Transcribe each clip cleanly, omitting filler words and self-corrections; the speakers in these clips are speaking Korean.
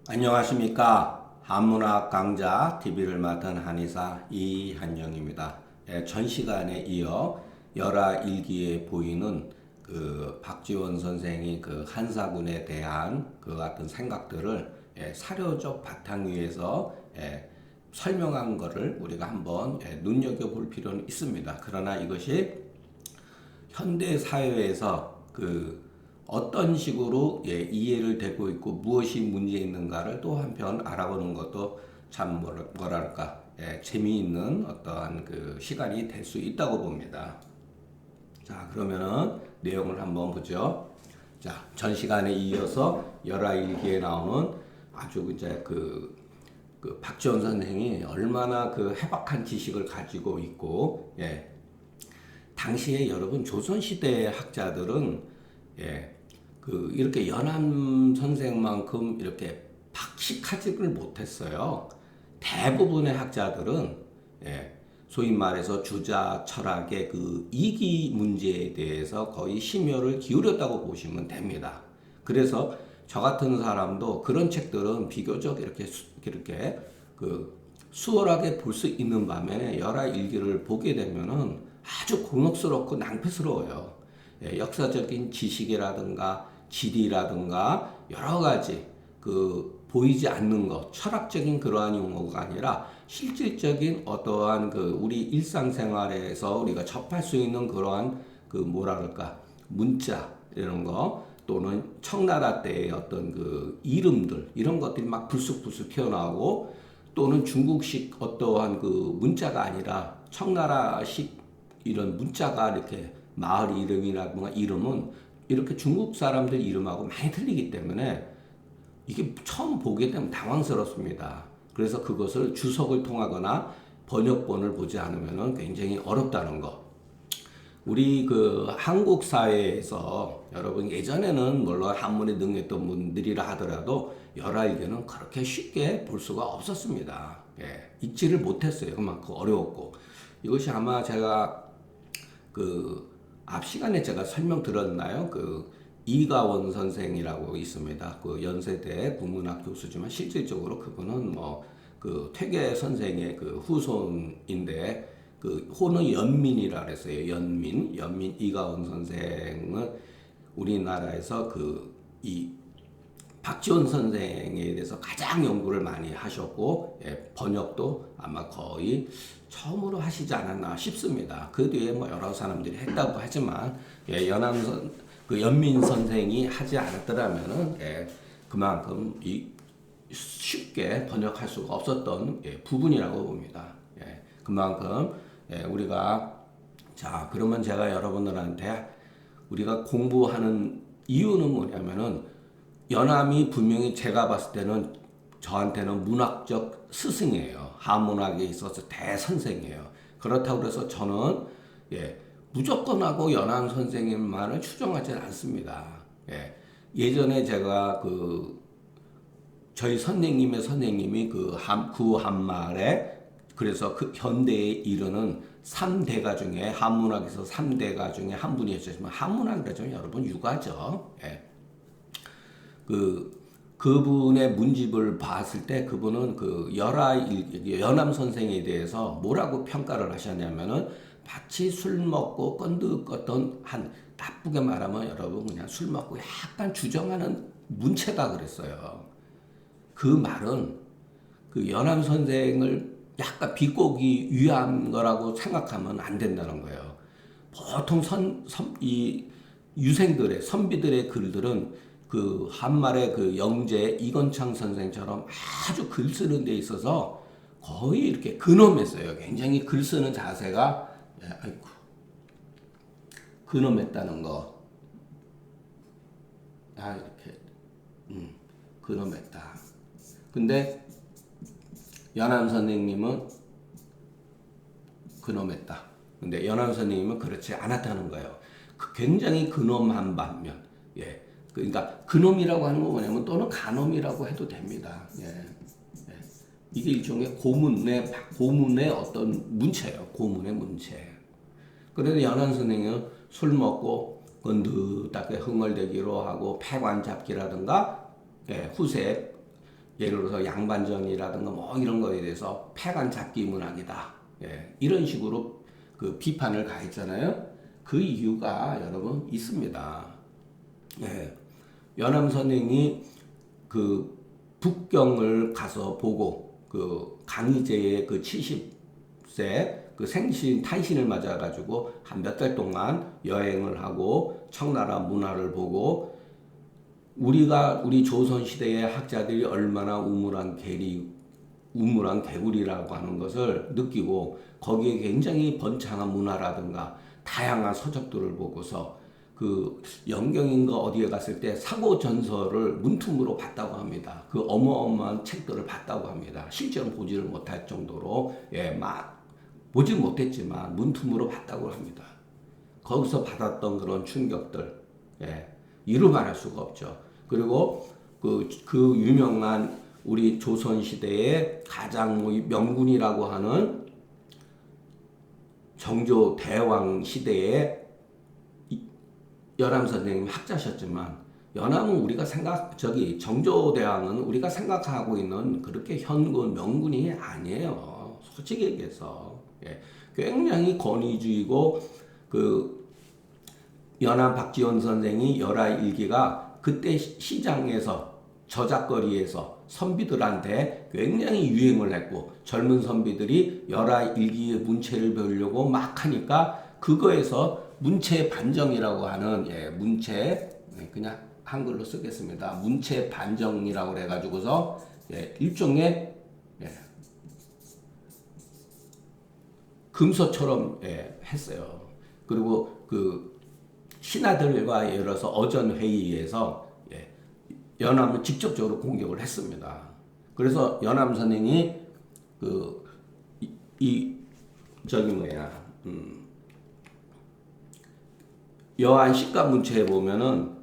안녕하십니까. 한문학 강좌 TV를 맡은 한의사 이한영입니다. 전 시간에 이어 열하일기에 보이는 그 박지원 선생이 그 한사군에 대한 그 같은 생각들을 사료적 바탕 위에서 설명한 것을 우리가 한번 눈여겨볼 필요는 있습니다. 그러나 이것이 현대 사회에서 그 어떤 식으로 이해를 되고 있고 무엇이 문제 있는가를 또 한편 알아보는 것도 참 뭐랄까 재미있는 어떠한 그 시간이 될 수 있다고 봅니다. 자, 그러면은 내용을 한번 보죠. 자, 전 시간에 이어서 열하일기에 나오는 아주 이제 그 박지원 선생이 얼마나 그 해박한 지식을 가지고 있고, 당시에 여러분 조선시대 학자들은 이렇게 연암 선생만큼 이렇게 박식하지를 못했어요. 대부분의 학자들은 소위 말해서 주자 철학의 그 이기 문제에 대해서 거의 심혈을 기울였다고 보시면 됩니다. 그래서 저 같은 사람도 그런 책들은 비교적 이렇게 그 수월하게 볼 수 있는 반면에 열하일기를 보게 되면은 아주 곤혹스럽고 낭패스러워요. 역사적인 지식이라든가 지리라든가 여러 가지 그 보이지 않는 것, 철학적인 그러한 용어가 아니라 실질적인 어떠한 그 우리 일상생활에서 우리가 접할 수 있는 그러한 그 뭐랄까 문자 이런 거 또는 청나라 때의 어떤 그 이름들 이런 것들이 막 불쑥불쑥 튀어나오고 또는 중국식 어떠한 그 문자가 아니라 청나라식 이런 문자가 이렇게 마을 이름이라든가 이름은 이렇게 중국 사람들 이름하고 많이 틀리기 때문에 이게 처음 보게 되면 당황스럽습니다. 그래서 그것을 주석을 통하거나 번역본을 보지 않으면 굉장히 어렵다는 거. 우리 그 한국 사회에서 여러분 예전에는 물론 한문에 능했던 분들이라 하더라도 열하일기는 그렇게 쉽게 볼 수가 없었습니다. 읽지를 못했어요. 그만큼 어려웠고 이것이 아마 제가 그 앞 시간에 제가 설명 들었나요? 그 이가원 선생이라고 있습니다. 그 연세대 국문학 교수지만 실질적으로 그분은 뭐 그 퇴계 선생의 그 후손인데 그 호는 연민이라 그랬어요. 연민 이가원 선생은 우리나라에서 그 이 박지원 선생에 대해서 가장 연구를 많이 하셨고 번역도 아마 거의 처음으로 하시지 않았나 싶습니다. 그 뒤에 뭐 여러 사람들이 했다고 하지만 그 연민 선생이 하지 않았더라면은 그만큼 쉽게 번역할 수가 없었던 부분이라고 봅니다. 그만큼 우리가 자 그러면 제가 여러분들한테 우리가 공부하는 이유는 뭐냐면은 연암이 분명히 제가 봤을 때는 저한테는 문학적 스승이에요. 한문학에 있어서 대선생이에요. 그렇다고 해서 저는 무조건 하고 연암 선생님만을 추종하지 않습니다. 예전에 제가 그 저희 선생님의 선생님이 그 한말에 그래서 그 현대에 이르는 3대가 중에 한문학에서 3대가 중에 한 분이었지만 한문학이라면 여러분 유가죠. 그분의 문집을 봤을 때 그분은 그 연암 선생에 대해서 뭐라고 평가를 하셨냐면은 마치 술 먹고 꼰득었던 한 나쁘게 말하면 여러분 그냥 술 먹고 약간 주정하는 문체다 그랬어요. 그 말은 그 연암 선생을 약간 비꼬기 위한 거라고 생각하면 안 된다는 거예요. 보통 이 유생들의 선비들의 글들은 그 한말의 그 영재 이건창 선생처럼 아주 글 쓰는 데 있어서 거의 이렇게 근엄했어요. 굉장히 글 쓰는 자세가 아이고 근엄했다는 거. 이렇게 근엄했다. 근데 연암 선생님은 근엄했다. 근데 연암 선생님은 그렇지 않았다는 거예요. 굉장히 근엄한 반면 그러니까 근엄이라고 하는 건 뭐냐면 또는 간엄이라고 해도 됩니다. 이게 일종의 고문의 어떤 문체예요. 고문의 문체. 그래서 연한 선생님은 술 먹고 건드딱 흥얼대기로 하고 폐관 잡기라든가 후세 예를 들어서 양반전이라든가 뭐 이런 거에 대해서 패간 잡기 문학이다. 예, 이런 식으로 그 비판을 가했잖아요. 그 이유가 여러분 있습니다. 예, 연암 선생이 그 북경을 가서 보고 그 강희제의 그 70세 그 생신 탄신을 맞아가지고 한 몇 달 동안 여행을 하고 청나라 문화를 보고 우리 조선 시대의 학자들이 얼마나 우물한 개구리라고 하는 것을 느끼고 거기에 굉장히 번창한 문화라든가 다양한 서적들을 보고서 그 영경인가 어디에 갔을 때 사고 전설을 문틈으로 봤다고 합니다. 그 어마어마한 책들을 봤다고 합니다. 실제로 보지를 못할 정도로 막 보지 못했지만 문틈으로 봤다고 합니다. 거기서 받았던 그런 충격들 이루 말할 수가 없죠. 그리고 그 유명한 우리 조선 시대의 가장 명군이라고 하는 정조 대왕 시대의 연암 선생님 학자셨지만 연암은 우리가 정조 대왕은 우리가 생각하고 있는 그렇게 현군 명군이 아니에요. 솔직히 얘기해서 굉장히 권위주의고 그 연암 박지원 선생이 열하일기가 그때 시장에서 저작거리에서 선비들한테 굉장히 유행을 했고 젊은 선비들이 열하일기의 문체를 배우려고 막 하니까 그거에서 문체 반정이라고 하는 문체 그냥 한글로 쓰겠습니다. 문체 반정이라고 그래가지고서 일종의 금서처럼 했어요. 그리고 그 신하들과 예를 들어서 어전 회의에서 연암을 직접적으로 공격을 했습니다. 그래서 연암 선생이 여한 식가문체에 보면은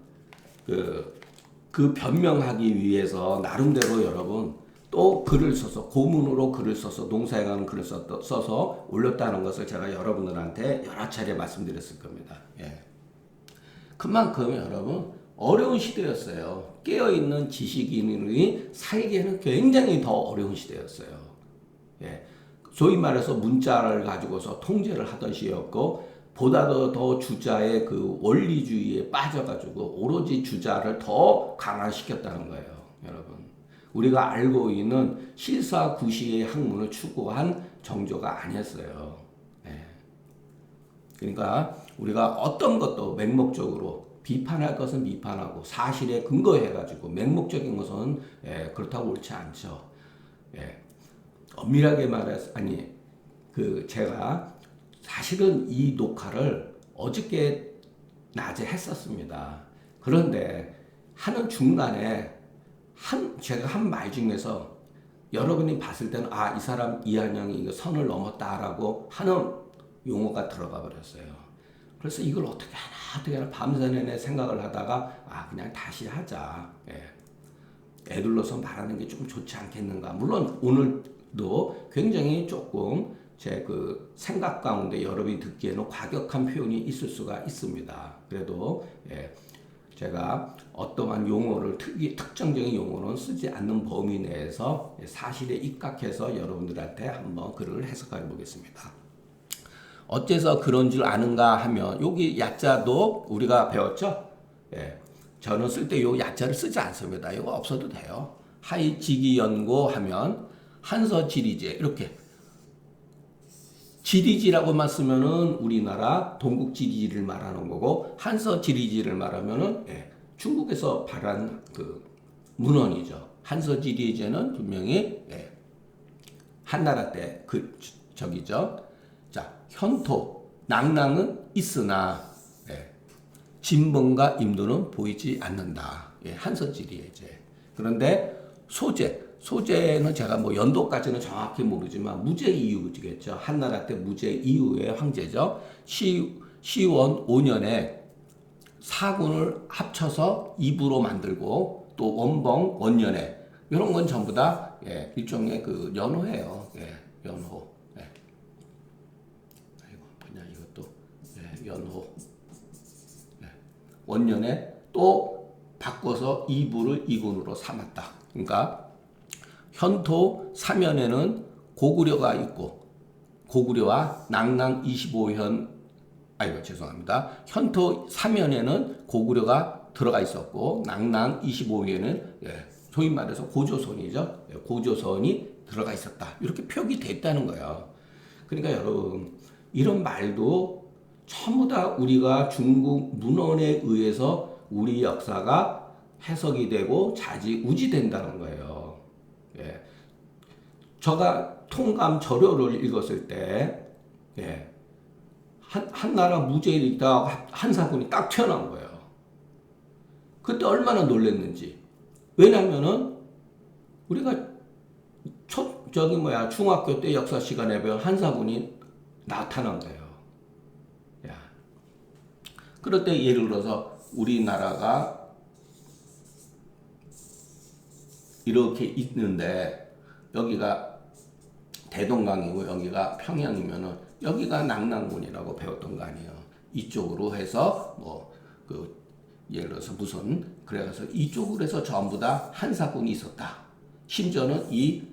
그 변명하기 위해서 나름대로 여러분 또 글을 써서 고문으로 글을 써서 농사에 글을 써서 올렸다는 것을 제가 여러분들한테 여러 차례 말씀드렸을 겁니다. 그만큼 여러분 어려운 시대였어요. 깨어있는 지식인이 살기에는 굉장히 더 어려운 시대였어요. 소위 말해서 문자를 가지고서 통제를 하던 시였고 보다도 더 주자의 그 원리주의에 빠져가지고 오로지 주자를 더 강화시켰다는 거예요. 여러분 우리가 알고 있는 실사구시의 학문을 추구한 정조가 아니었어요. 그러니까 우리가 어떤 것도 맹목적으로 비판할 것은 비판하고 사실에 근거해가지고 맹목적인 것은 그렇다고 옳지 않죠. 엄밀하게 말해서 제가 사실은 이 녹화를 어저께 낮에 했었습니다. 그런데 하는 중간에 제가 한 말 중에서 여러분이 봤을 때는 이 사람 이한영이 이거 선을 넘었다라고 하는 용어가 들어가 버렸어요. 그래서 이걸 어떻게 하나 밤새 내내 생각을 하다가 그냥 다시 하자. 애들로서 말하는 게 좀 좋지 않겠는가. 물론 오늘도 굉장히 조금 제 그 생각 가운데 여러분이 듣기에는 과격한 표현이 있을 수가 있습니다. 그래도 제가 어떠한 용어를 특정적인 용어는 쓰지 않는 범위 내에서 사실에 입각해서 여러분들한테 한번 글을 해석해 보겠습니다. 어째서 그런 줄 아는가 하면 여기 야자도 우리가 배웠죠? 저는 쓸 때 요 야자를 쓰지 않습니다. 이거 없어도 돼요. 하이지기연고 하면 한서지리제 이렇게 지리지라고만 쓰면은 우리나라 동국지리지를 말하는 거고 한서지리지를 말하면은 중국에서 발한 그 문헌이죠. 한서지리제는 분명히 한나라 때 저기죠. 자, 현토 낭랑은 있으나 진봉과 임도는 보이지 않는다. 한서지리제. 그런데 소재는 제가 뭐 연도까지는 정확히 모르지만 무제 이후겠죠. 한나라 때 무제 이후의 황제죠. 시원 5년에 사군을 합쳐서 2부로 만들고 또 원봉 원년에 이런 건 전부 다 일종의 그 연호예요. 연호. 그냥 이것도 연호. 원년에 또 바꿔서 2부를 2군으로 삼았다. 그러니까 현토 사면에는 고구려가 있고 고구려와 낙랑 25현 아이고 죄송합니다. 현토 사면에는 고구려가 들어가 있었고 낙랑 25현에는 소위 말해서 고조선이죠. 고조선이 들어가 있었다. 이렇게 표기 됐다는 거예요. 그러니까 여러분 이런 말도 전부 다 우리가 중국 문헌에 의해서 우리 역사가 해석이 되고 좌지우지된다는 거예요. 예. 제가 통감 저료를 읽었을 때, 한 나라 무제를 읽다가 한사군이 딱 튀어나온 거예요. 그때 얼마나 놀랐는지. 왜냐면은, 우리가 중학교 때 역사 시간에 배운 한사군이 나타난 거예요. 야. 그럴 때 예를 들어서 우리나라가 이렇게 있는데, 여기가 대동강이고 여기가 평양이면은 여기가 낙랑군이라고 배웠던 거 아니에요. 이쪽으로 해서 예를 들어서 그래서 이쪽으로 해서 전부 다 한사군이 있었다. 심지어는 이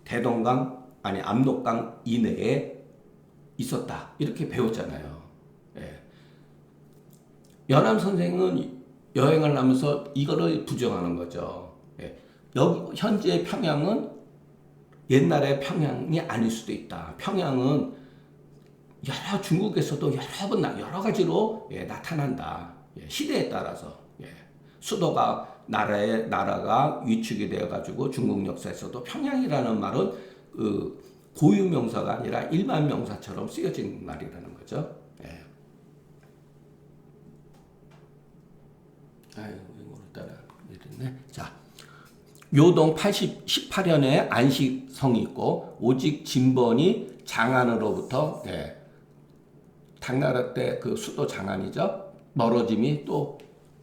대동강 아니 압록강 이내에 있었다. 이렇게 배웠잖아요. 예. 연암 선생은 여행을 하면서 이거를 부정하는 거죠. 예. 여기 현재 평양은 옛날의 평양이 아닐 수도 있다. 평양은 중국에서도 여러 가지로 나타난다. 시대에 따라서 수도가 나라가 위축이 되어가지고 중국 역사에서도 평양이라는 말은 고유 명사가 아니라 일반 명사처럼 쓰여진 말이라는 거죠. 아유 이거를 따라 이랬네. 자. 요동 18년에 안식성이 있고 오직 진번이 장안으로부터 당나라 때 그 수도 장안이죠. 멀어짐이 또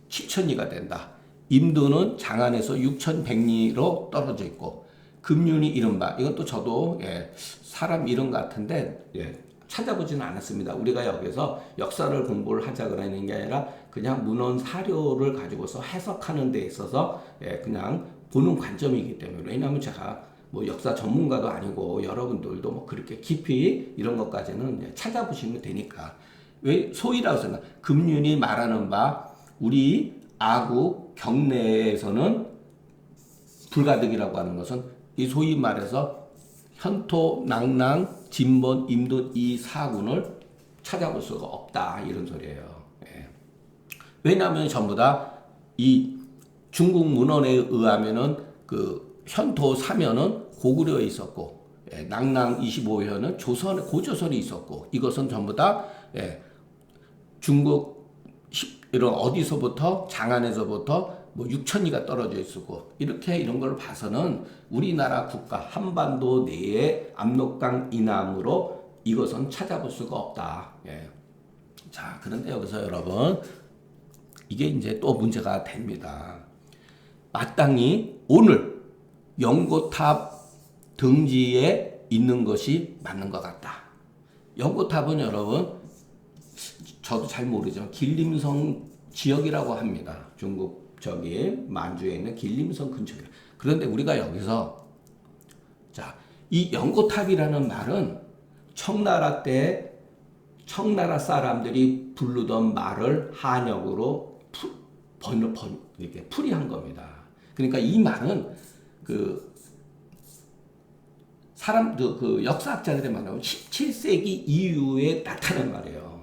7,000리가 된다. 임도는 장안에서 6,100리로 떨어져 있고 금륜이 이른바 이것도 저도 사람 이름 같은데 찾아보지는 않았습니다. 우리가 여기서 역사를 공부를 하자 그러는 게 아니라 그냥 문헌 사료를 가지고서 해석하는 데 있어서 그냥 보는 관점이기 때문에 왜냐하면 제가 역사 전문가도 아니고 여러분들도 그렇게 깊이 이런 것까지는 찾아보시면 되니까 왜 소위라고 생각 금륜이 말하는 바 우리 아국 경내에서는 불가득이라고 하는 것은 이 소위 말해서 현토, 낙랑, 진번, 임도 이 사군을 찾아볼 수가 없다 이런 소리예요. 왜냐하면 전부 다 이 중국 문헌에 의하면은 그 현토 사면은 고구려에 있었고 낙랑 25현은 고조선이 있었고 이것은 전부 다 중국 이런 어디서부터 장안에서부터 6,000리가 떨어져 있었고 이렇게 이런 걸 봐서는 우리나라 국가 한반도 내의 압록강 이남으로 이것은 찾아볼 수가 없다. 자 그런데 여기서 여러분 이게 이제 또 문제가 됩니다. 마땅히 오늘 연고탑 등지에 있는 것이 맞는 것 같다. 연고탑은 여러분 저도 잘 모르지만 길림성 지역이라고 합니다. 중국 만주에 있는 길림성 근처에. 그런데 우리가 여기서 이 연고탑이라는 말은 청나라 때 청나라 사람들이 부르던 말을 한역으로 이렇게 풀이한 겁니다. 그러니까 이 말은 그 역사학자들의 말하면 17세기 이후에 나타난 말이에요.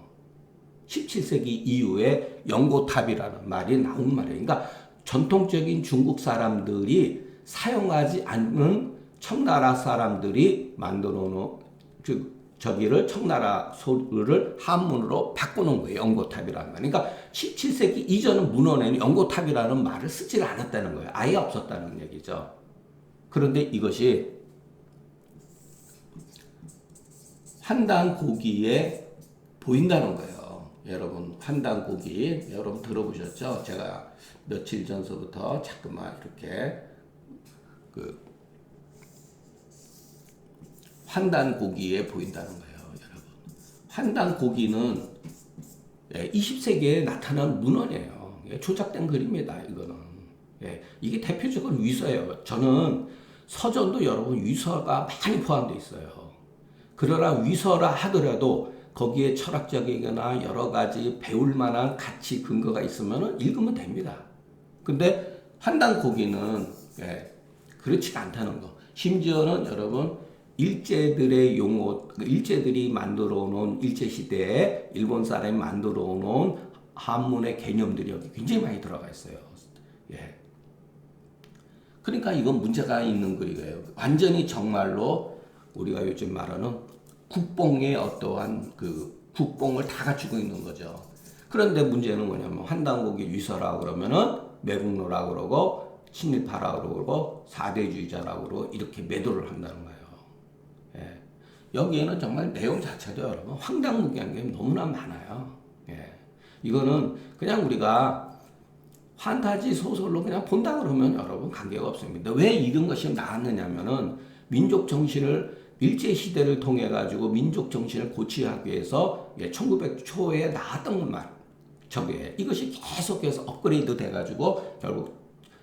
17세기 이후에 연고탑이라는 말이 나온 말이에요. 그러니까 전통적인 중국 사람들이 사용하지 않는 청나라 사람들이 만들어 놓은 저기를 청나라 소를 한문으로 바꿔놓은 거예요. 연고탑이라는 말. 그러니까 17세기 이전 문헌에는 연고탑이라는 말을 쓰질 않았다는 거예요. 아예 없었다는 얘기죠. 그런데 이것이 환단 고기에 보인다는 거예요. 여러분 환단 고기 여러분 들어보셨죠? 제가 며칠 전서부터 자꾸만 이렇게 환단 고기에 보인다는 거예요, 여러분. 환단 고기는 20세기에 나타난 문헌이에요. 조작된 글입니다, 이거는. 이게 대표적인 위서예요. 저는 서전도 여러분 위서가 많이 포함되어 있어요. 그러나 위서라 하더라도 거기에 철학적이거나 여러 가지 배울 만한 가치 근거가 있으면 읽으면 됩니다. 근데 환단고기는 그렇지가 않다는 거. 심지어는 여러분 일제들의 용어, 일제들이 만들어 놓은 일제시대에 일본 사람이 만들어 놓은 한문의 개념들이 여기 굉장히 많이 들어가 있어요. 예. 그러니까 이건 문제가 있는 거예요. 완전히 정말로 우리가 요즘 말하는 국뽕의 어떠한 그 국뽕을 다 갖추고 있는 거죠. 그런데 문제는 뭐냐면 환단고기 위서라고 그러면은 매국노라고 그러고 친일파라고 그러고 사대주의자라고 그러고 이렇게 매도를 한다는 거예요. 예. 여기에는 정말 내용 자체도 여러분 황당무계한 게 너무나 많아요. 예. 이거는 그냥 우리가 판타지 소설로 그냥 본다 그러면 여러분 관계가 없습니다. 왜 이런 것이 나왔느냐면은 민족 정신을 일제 시대를 통해 가지고 민족 정신을 고취하기 위해서 1900 초에 나왔던 말 저게 이것이 계속해서 업그레이드 돼 가지고 결국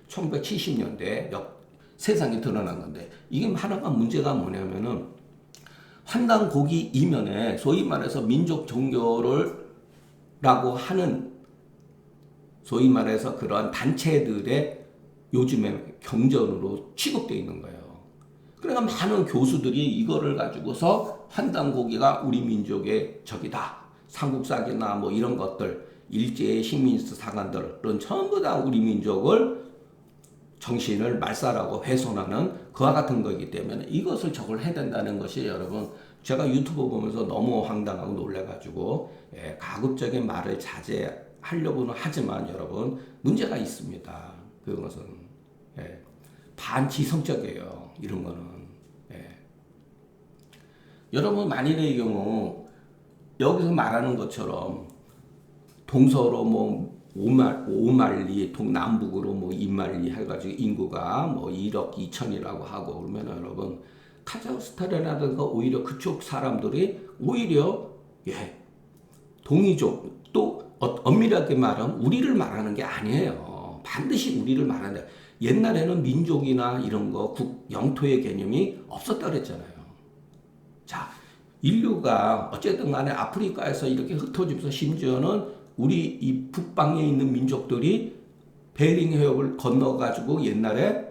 1970년대에 세상에 드러난 건데 이게 하나가 문제가 뭐냐면은 환단고기 이면에 소위 말해서 민족 종교를 라고 하는 소위 말해서 그러한 단체들의 요즘에 경전으로 취급되어 있는 거예요. 그러니까 많은 교수들이 이거를 가지고서 환단고기가 우리 민족의 적이다. 삼국사기나 뭐 이런 것들, 일제의 식민지 사관들은 전부 다 우리 민족을 정신을 말살하고 훼손하는 그와 같은 거기 때문에 이것을 적을 해야 된다는 것이 여러분 제가 유튜브 보면서 너무 황당하고 놀래가지고 가급적인 말을 자제하려고는 하지만 여러분 문제가 있습니다. 그것은 반지성적이에요. 이런 거는 여러분 만일의 경우 여기서 말하는 것처럼 동서로 뭐 5만리 동남북으로 뭐 2만리 해가지고 인구가 뭐 1억 2천이라고 하고 그러면 여러분 카자흐스탄이라든가 오히려 그쪽 사람들이 오히려 동이족 또 엄밀하게 말하면 우리를 말하는 게 아니에요. 반드시 우리를 말하는데 옛날에는 민족이나 이런 거 영토의 개념이 없었다 그랬잖아요. 자, 인류가 어쨌든 간에 아프리카에서 이렇게 흩어지면서 심지어는 우리 이 북방에 있는 민족들이 베링 해협을 건너가지고 옛날에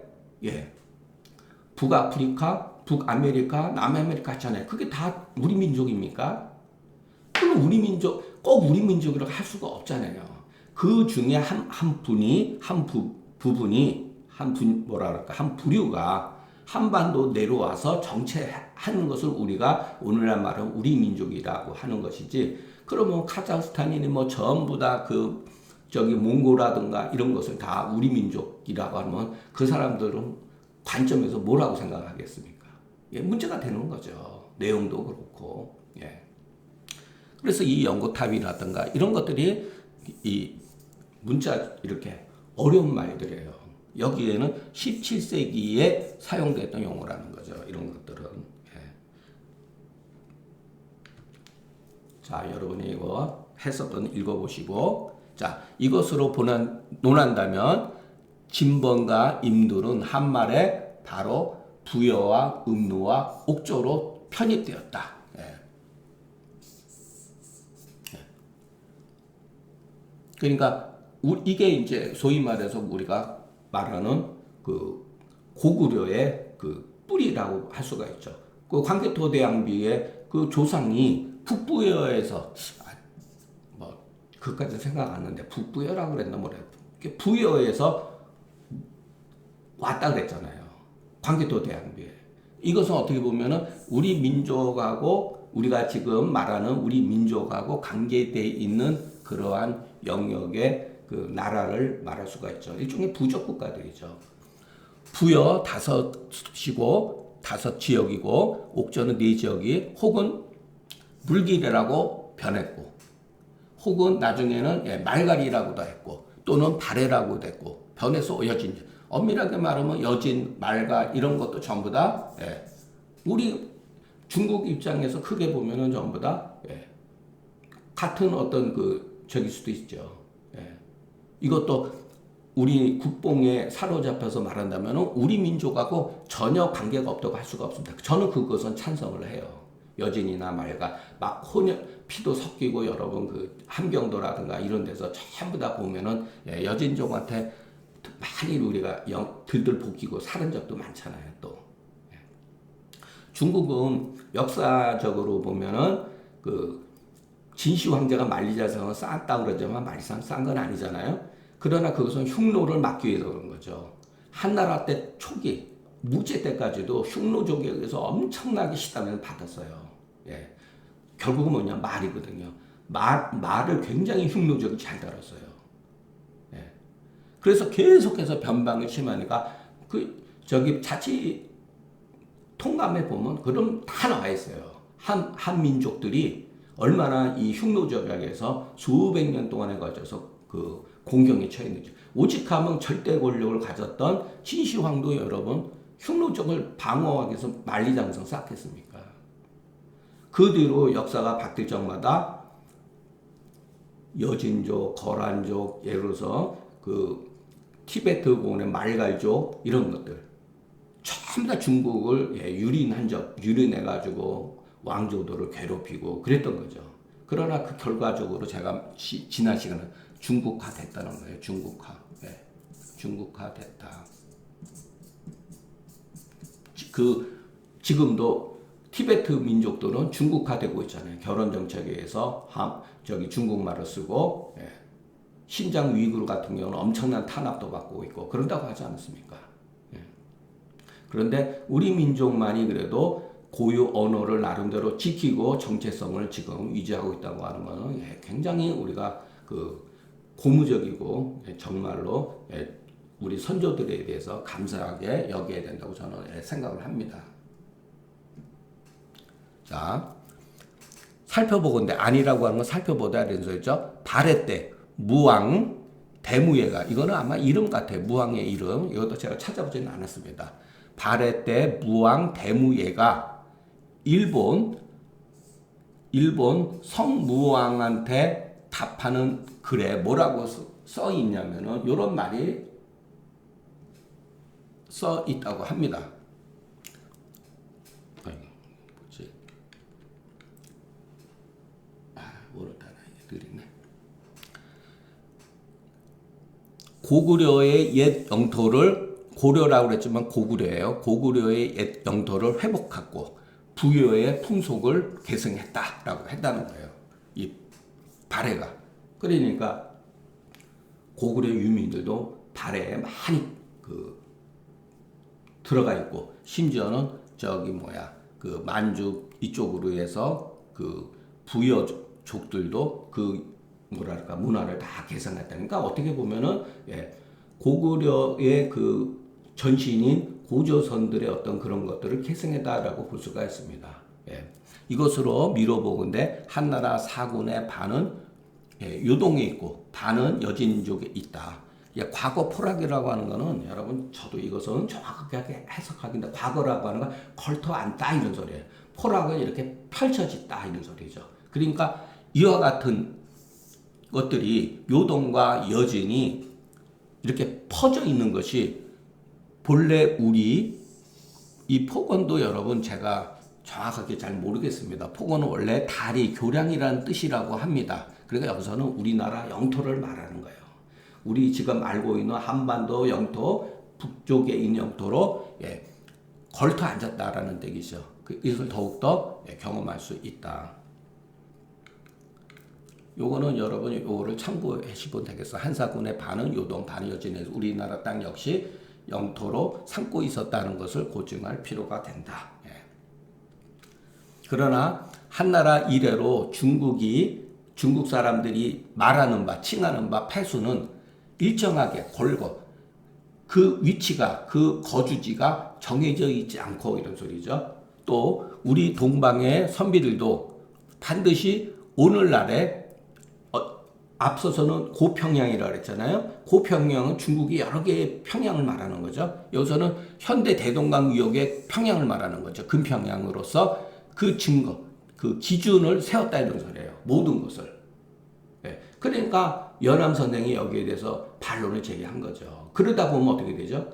북아프리카, 북아메리카, 남아메리카 있잖아요. 그게 다 우리 민족입니까? 그럼 우리 민족, 꼭 우리 민족이라고 할 수가 없잖아요. 그 중에 한 부류가 한반도 내려와서 정체하는 것을 우리가 오늘날 말하면 우리 민족이라고 하는 것이지. 그러면 카자흐스탄이니 뭐 전부 다 몽고라든가 이런 것을 다 우리 민족이라고 하면 그 사람들은 관점에서 뭐라고 생각하겠습니까? 문제가 되는 거죠. 내용도 그렇고. 그래서 이 연고탑이라든가 이런 것들이 이 문자 이렇게 어려운 말들이에요. 여기에는 17세기에 사용됐던 용어라는 거죠. 이런 것들은. 자, 여러분이 이거 해석은 읽어보시고, 자, 이것으로 논한다면, 진번과 임들은 한말에 바로 부여와 음누와 옥조로 편입되었다. 그러니까, 이게 이제 소위 말해서 우리가 말하는 그 고구려의 그 뿌리라고 할 수가 있죠. 그 광개토대왕비의 그 조상이 북부여에서 뭐 그까지 생각 안 하는데 북부여라고 그랬나 뭐래 부여에서 왔다 그랬잖아요. 광개토대왕비에. 이것은 어떻게 보면은 우리 민족하고 우리가 지금 말하는 우리 민족하고 관계되어 있는 그러한 영역의 그 나라를 말할 수가 있죠. 일종의 부족 국가들이죠. 부여 5시고 5지역이고 옥저는 4지역이 혹은 물길이라고 변했고 혹은 나중에는 말갈이라고도 했고 또는 발해라고도 했고 변해서 여진 엄밀하게 말하면 여진, 말가 이런 것도 전부 다 우리 중국 입장에서 크게 보면은 전부 다 같은 어떤 그 적일 수도 있죠. 이것도 우리 국뽕에 사로잡혀서 말한다면 우리 민족하고 전혀 관계가 없다고 할 수가 없습니다. 저는 그것은 찬성을 해요. 여진이나 말과 막 피도 섞이고 여러분 그 함경도라든가 이런 데서 전부 다 보면은 여진족한테 많이 우리가 들들 볶이고 살은 적도 많잖아요. 또 중국은 역사적으로 보면은 그 진시 황제가 만리자성을 쌓았다 그러지만 만리장 싼 건 아니잖아요. 그러나 그것은 흉노를 막기 위해서 그런 거죠. 한나라 때 초기 무제 때까지도 흉노족에 의해서 엄청나게 시달림을 받았어요. 예. 결국은 뭐냐 말이거든요. 말을 굉장히 흉노족이 잘 다뤘어요. 예. 그래서 계속해서 변방을 심하니까 그 저기 자치 통감에 보면 그럼 다 나와 있어요. 한 민족들이 얼마나 이 흉노족에게서 수백 년 동안에 걸쳐서 그 공경에 처했는지. 오직하면 절대 권력을 가졌던 진시황도 여러분 흉노족을 방어하기 위해서 만리장성 쌓겠습니까? 그 뒤로 역사가 바뀔 적마다 여진족, 거란족, 예를 들어서 그 티베트 고원의 말갈족 이런 것들 전부 다 중국을 유린해가지고 왕조들을 괴롭히고 그랬던 거죠. 그러나 그 결과적으로 제가 지난 시간에 중국화 됐다는 거예요. 중국화. 네. 중국화 됐다. 지금도 티베트 민족들은 중국화되고 있잖아요. 결혼 정책에 의해서 중국말을 쓰고 신장 위구르 같은 경우는 엄청난 탄압도 받고 있고 그런다고 하지 않습니까? 그런데 우리 민족만이 그래도 고유 언어를 나름대로 지키고 정체성을 지금 유지하고 있다고 하는 것은 굉장히 우리가 그 고무적이고 정말로 우리 선조들에 대해서 감사하게 여겨야 된다고 저는 생각을 합니다. 자, 살펴보건대 아니라고 하는 건 살펴보다 이런 소리죠. 발해 때 무왕 대무예가 이거는 아마 이름 같아요. 무왕의 이름. 이것도 제가 찾아보지는 않았습니다. 발해 때 무왕 대무예가 일본 성무왕한테 답하는 글에 뭐라고 써 있냐면은 이런 말이 써 있다고 합니다. 뭐지? 모르다나 느리네. 고구려의 옛 영토를 고려라고 그랬지만 고구려예요. 고구려의 옛 영토를 회복하고 부여의 풍속을 계승했다라고 했다는 거예요. 이 발해가. 그러니까 고구려 유민들도 발해에 많이 들어가 있고 심지어는 그 만주 이쪽으로 해서 그 부여족들도 그 뭐랄까 문화를 다 계승했다니까 어떻게 보면은 고구려의 그 전신인 고조선들의 어떤 그런 것들을 계승했다라고 볼 수가 있습니다. 이것으로 미뤄보건대 한나라 사군의 반은 요동에 있고 반은 여진족에 있다. 과거 포락이라고 하는 거는 여러분 저도 이것은 정확하게 해석하기인데 과거라고 하는 건 걸터 앉다 이런 소리예요. 포락은 이렇게 펼쳐졌다 이런 소리죠. 그러니까 이와 같은 것들이 요동과 여진이 이렇게 퍼져 있는 것이 본래 우리 이 폭언도 여러분 제가 정확하게 잘 모르겠습니다. 폭언은 원래 다리, 교량이라는 뜻이라고 합니다. 그러니까 여기서는 우리나라 영토를 말하는 거예요. 우리 지금 알고 있는 한반도 영토, 북쪽에 있는 영토로 걸터 앉았다라는 뜻이죠. 이것을 더욱더 경험할 수 있다. 요거는 여러분이 요거를 참고하시면 되겠어요. 한사군의 반은 요동, 반은 여진에서 우리나라 땅 역시 영토로 삼고 있었다는 것을 고증할 필요가 된다. 그러나 한나라 이래로 중국 사람들이 말하는 바, 칭하는 바, 패수는 일정하게 걸고 그 위치가, 그 거주지가 정해져 있지 않고 이런 소리죠. 또 우리 동방의 선비들도 반드시 오늘날에 앞서서는 고평양이라고 그랬잖아요. 고평양은 중국이 여러 개의 평양을 말하는 거죠. 여기서는 현대 대동강 위역의 평양을 말하는 거죠. 금평양으로서 그 증거, 그 기준을 세웠다 이런 소리예요. 모든 것을. 그러니까 연암 선생이 여기에 대해서 반론을 제기한 거죠. 그러다 보면 어떻게 되죠?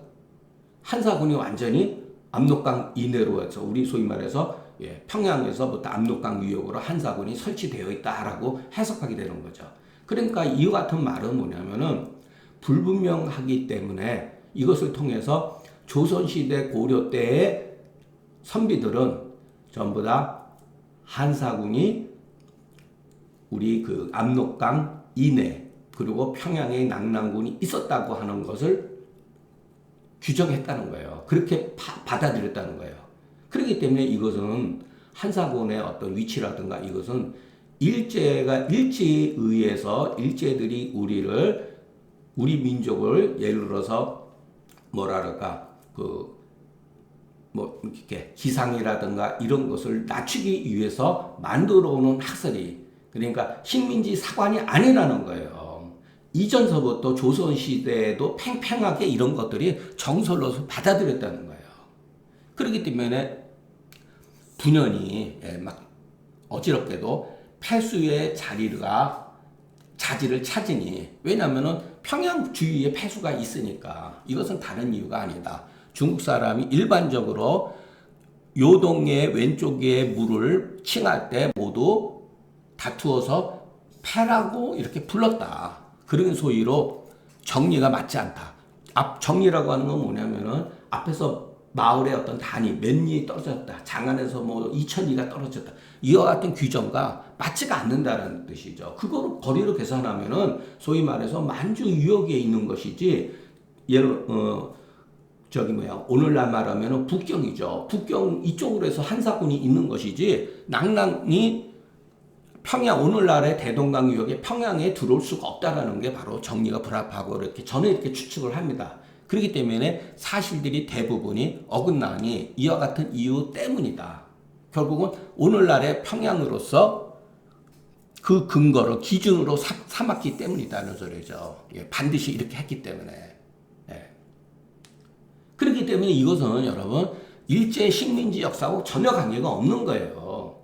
한사군이 완전히 압록강 이내로 해서 우리 소위 말해서 평양에서부터 압록강 위역으로 한사군이 설치되어 있다라고 해석하게 되는 거죠. 그러니까 이와 같은 말은 뭐냐면은 불분명하기 때문에 이것을 통해서 조선시대 고려 때의 선비들은 전부 다 한사군이 우리 그 압록강 이내 그리고 평양에 낙랑군이 있었다고 하는 것을 규정했다는 거예요. 그렇게 받아들였다는 거예요. 그렇기 때문에 이것은 한사군의 어떤 위치라든가 이것은 일제에 의해서 일제들이 우리 민족을 예를 들어서 뭐랄까 이렇게 기상이라든가 이런 것을 낮추기 위해서 만들어 오는 학설이 그러니까 식민지 사관이 아니라는 거예요. 이전서부터 조선시대에도 팽팽하게 이런 것들이 정설로서 받아들였다는 거예요. 그렇기 때문에 분연히 막 어지럽게도 폐수의 자리를 찾으니 왜냐하면 평양 주위에 폐수가 있으니까 이것은 다른 이유가 아니다. 중국 사람이 일반적으로 요동의 왼쪽에 물을 칭할 때 모두 다투어서 패라고 이렇게 불렀다. 그런 소위로 정리가 맞지 않다. 정리라고 하는 건 뭐냐면은 앞에서 마을의 어떤 단위, 몇 리 떨어졌다. 장안에서 뭐 2000리가 떨어졌다. 이와 같은 규정과 맞지가 않는다는 뜻이죠. 그거를 거리로 계산하면은 소위 말해서 만주 유역에 있는 것이지, 오늘날 말하면은 북경이죠. 북경 이쪽으로 해서 한사군이 있는 것이지, 낙랑이 오늘날의 대동강 유역에 평양에 들어올 수가 없다라는 게 바로 정리가 불합하고 이렇게 추측을 합니다. 그렇기 때문에 사실들이 대부분이 어긋나니 이와 같은 이유 때문이다. 결국은 오늘날의 평양으로서 그 근거를 기준으로 삼았기 때문이다는 소리죠. 반드시 이렇게 했기 때문에. 그렇기 때문에 이것은 여러분 일제 식민지 역사하고 전혀 관계가 없는 거예요.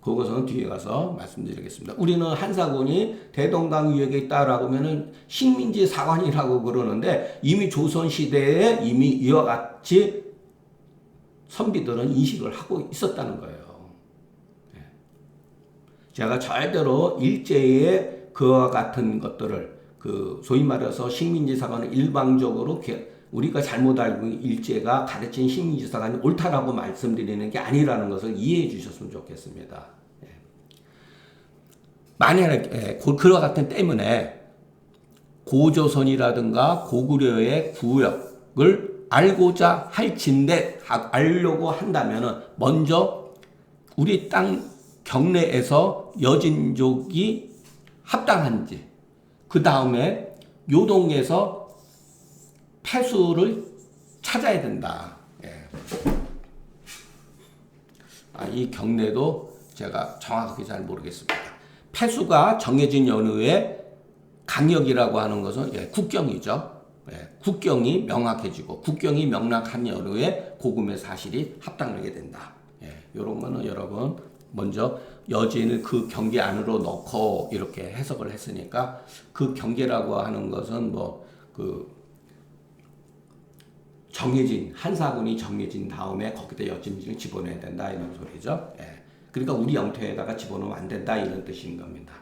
그것은 뒤에 가서 말씀드리겠습니다. 우리는 한사군이 대동강 유역에 있다라고 하면은 식민지 사관이라고 그러는데 이미 조선시대에 이미 이와 같이 선비들은 인식을 하고 있었다는 거예요. 제가 절대로 일제의 그와 같은 것들을 소위 말해서 식민지 사관을 일방적으로 우리가 잘못 알고 일제가 가르친 식민지 사관이 옳다라고 말씀드리는 게 아니라는 것을 이해해 주셨으면 좋겠습니다. 만약에 그와 같은 때문에 고조선이라든가 고구려의 구역을 알고자 할진데 알려고 한다면은 먼저 우리 땅 경내에서 여진족이 합당한지, 그 다음에 요동에서 폐수를 찾아야 된다. 이 경내도 제가 정확하게 잘 모르겠습니다. 폐수가 정해진 연후에 강역이라고 하는 것은 국경이죠. 국경이 명확해지고 국경이 명확한 연후에 고금의 사실이 합당하게 된다. 이런 거는 여러분 먼저 여진을 그 경계 안으로 넣고 이렇게 해석을 했으니까 그 경계라고 하는 것은 정해진 한사군이 정해진 다음에 거기다 여진을 집어넣어야 된다 이런 소리죠. 그러니까 우리 영토에다가 집어넣으면 안 된다 이런 뜻인 겁니다.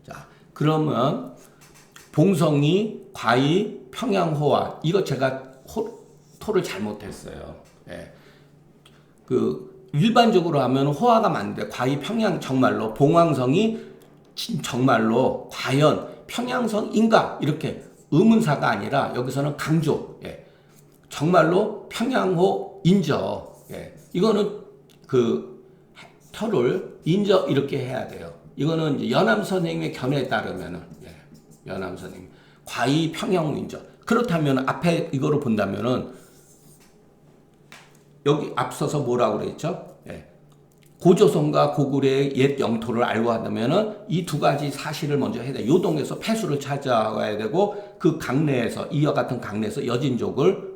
자, 그러면 봉성이, 과이, 평양호화 이거 제가 토를 잘못했어요. 일반적으로 하면 호화가 맞는데 과이, 평양 정말로 봉황성이 정말로 과연 평양성인가 이렇게 의문사가 아니라 여기서는 강조. 정말로 평양호 인저. 이거는 터를 인저 이렇게 해야 돼요. 이거는 이제 연암 선생님의 견해에 따르면은 연암 선생님 과이 평양 인저. 그렇다면 앞에 이거를 본다면은 여기 앞서서 뭐라고 그랬죠? 고조선과 고구려의 옛 영토를 알고 한다면은 이 두 가지 사실을 먼저 해야 돼. 요동에서 폐수를 찾아와야 되고 그 강내에서 이와 같은 강내에서 여진족을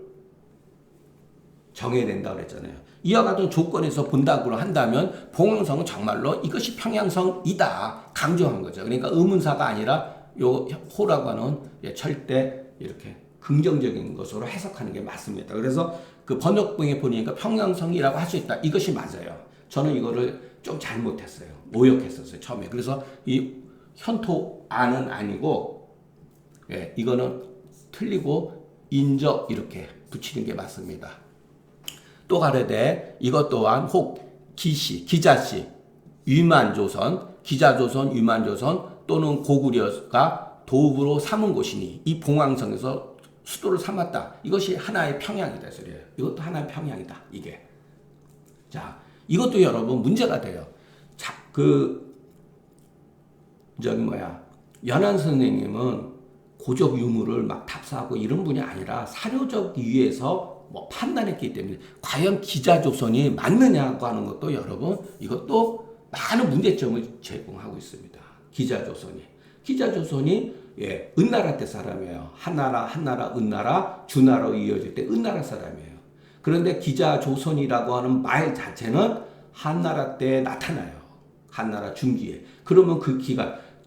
정해야 된다고 그랬잖아요. 이와 같은 조건에서 본다고 한다면 봉황성은 정말로 이것이 평양성이다 강조한 거죠. 그러니까 의문사가 아니라 요 호라고 하는 절대 이렇게 긍정적인 것으로 해석하는 게 맞습니다. 그래서 그 번역본에 보니까 평양성이라고 할 수 있다. 이것이 맞아요. 저는 이거를 좀 잘못했어요. 오역했었어요. 처음에. 그래서 이 현토안은 아니고 이거는 틀리고 인적 이렇게 붙이는 게 맞습니다. 또 가르되 이것 또한 혹 기시, 기자시, 위만조선, 기자조선, 위만조선 또는 고구려가 도읍으로 삼은 곳이니 이 봉황성에서 수도를 삼았다. 이것이 하나의 평양이다 소리예요. 이것도 하나의 평양이다. 이게. 자, 이것도 여러분 문제가 돼요. 자, 연한 선생님은 고적 유무를 막 답사하고 이런 분이 아니라 사료적 이유에서 뭐 판단했기 때문에 과연 기자조선이 맞느냐고 하는 것도 여러분 이것도 많은 문제점을 제공하고 있습니다. 기자조선이 은나라 때 사람이에요. 한나라, 은나라, 주나라로 이어질 때 은나라 사람이에요. 그런데 기자조선이라고 하는 말 자체는 한나라 때 나타나요. 한나라 중기에. 그러면 그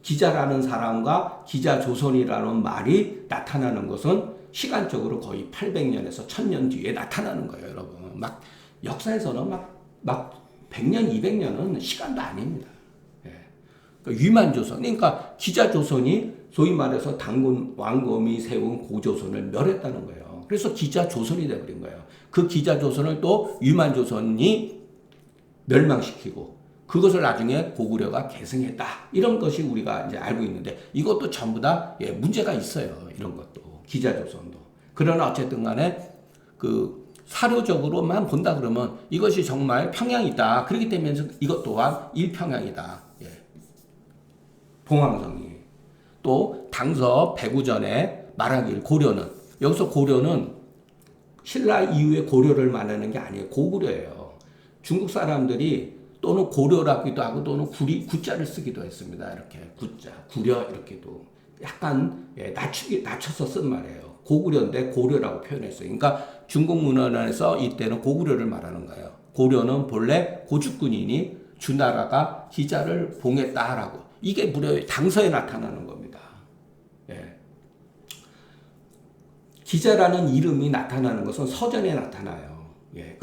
기자라는 사람과 기자조선이라는 말이 나타나는 것은 시간적으로 거의 800년에서 1000년 뒤에 나타나는 거예요, 여러분. 막 역사에서는 막 100년, 200년은 시간도 아닙니다. 그러니까 위만조선, 그러니까 기자조선이 소위 말해서 당군 왕검이 세운 고조선을 멸했다는 거예요. 그래서 기자조선이 되어버린 거예요. 그 기자조선을 또 위만조선이 멸망시키고 그것을 나중에 고구려가 계승했다. 이런 것이 우리가 이제 알고 있는데 이것도 전부 다 문제가 있어요. 이런 것도 기자조선도. 그러나 어쨌든 간에 그 사료적으로만 본다 그러면 이것이 정말 평양이다. 그렇기 때문에 이것 또한 일평양이다. 봉황성이. 또 당서 배구전에 말하길 고려는 여기서 고려는 신라 이후에 고려를 말하는 게 아니에요. 고구려예요. 중국 사람들이 또는 고려라기도 하고 또는 구자를 쓰기도 했습니다. 이렇게 구자, 구려 이렇게도 약간 낮춰서 쓴 말이에요. 고구려인데 고려라고 표현했어요. 그러니까 중국 문헌에서 이때는 고구려를 말하는 거예요. 고려는 본래 고주군이니 주나라가 기자를 봉했다라고. 이게 무려 당서에 나타나는 겁니다. 기자라는 이름이 나타나는 것은 서전에 나타나요.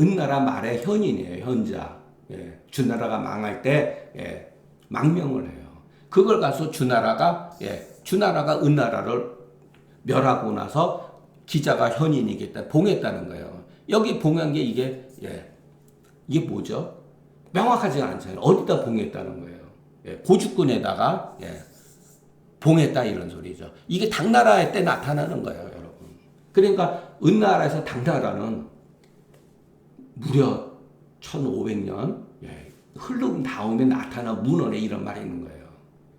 은나라 말의 현인이에요. 현자. 주나라가 망할 때 망명을 해요. 그걸 가서 주나라가 은나라를 멸하고 나서 기자가 현인이겠다 봉했다는 거예요. 여기 봉한 게 이게 뭐죠? 명확하지 않잖아요. 어디다 봉했다는 거예요. 고주군에다가 봉했다 이런 소리죠. 이게 당나라 때 나타나는 거예요, 여러분. 그러니까 은나라에서 당나라는 무려 1500년 흐른 다음에 나타난 문헌에 이런 말이 있는 거예요.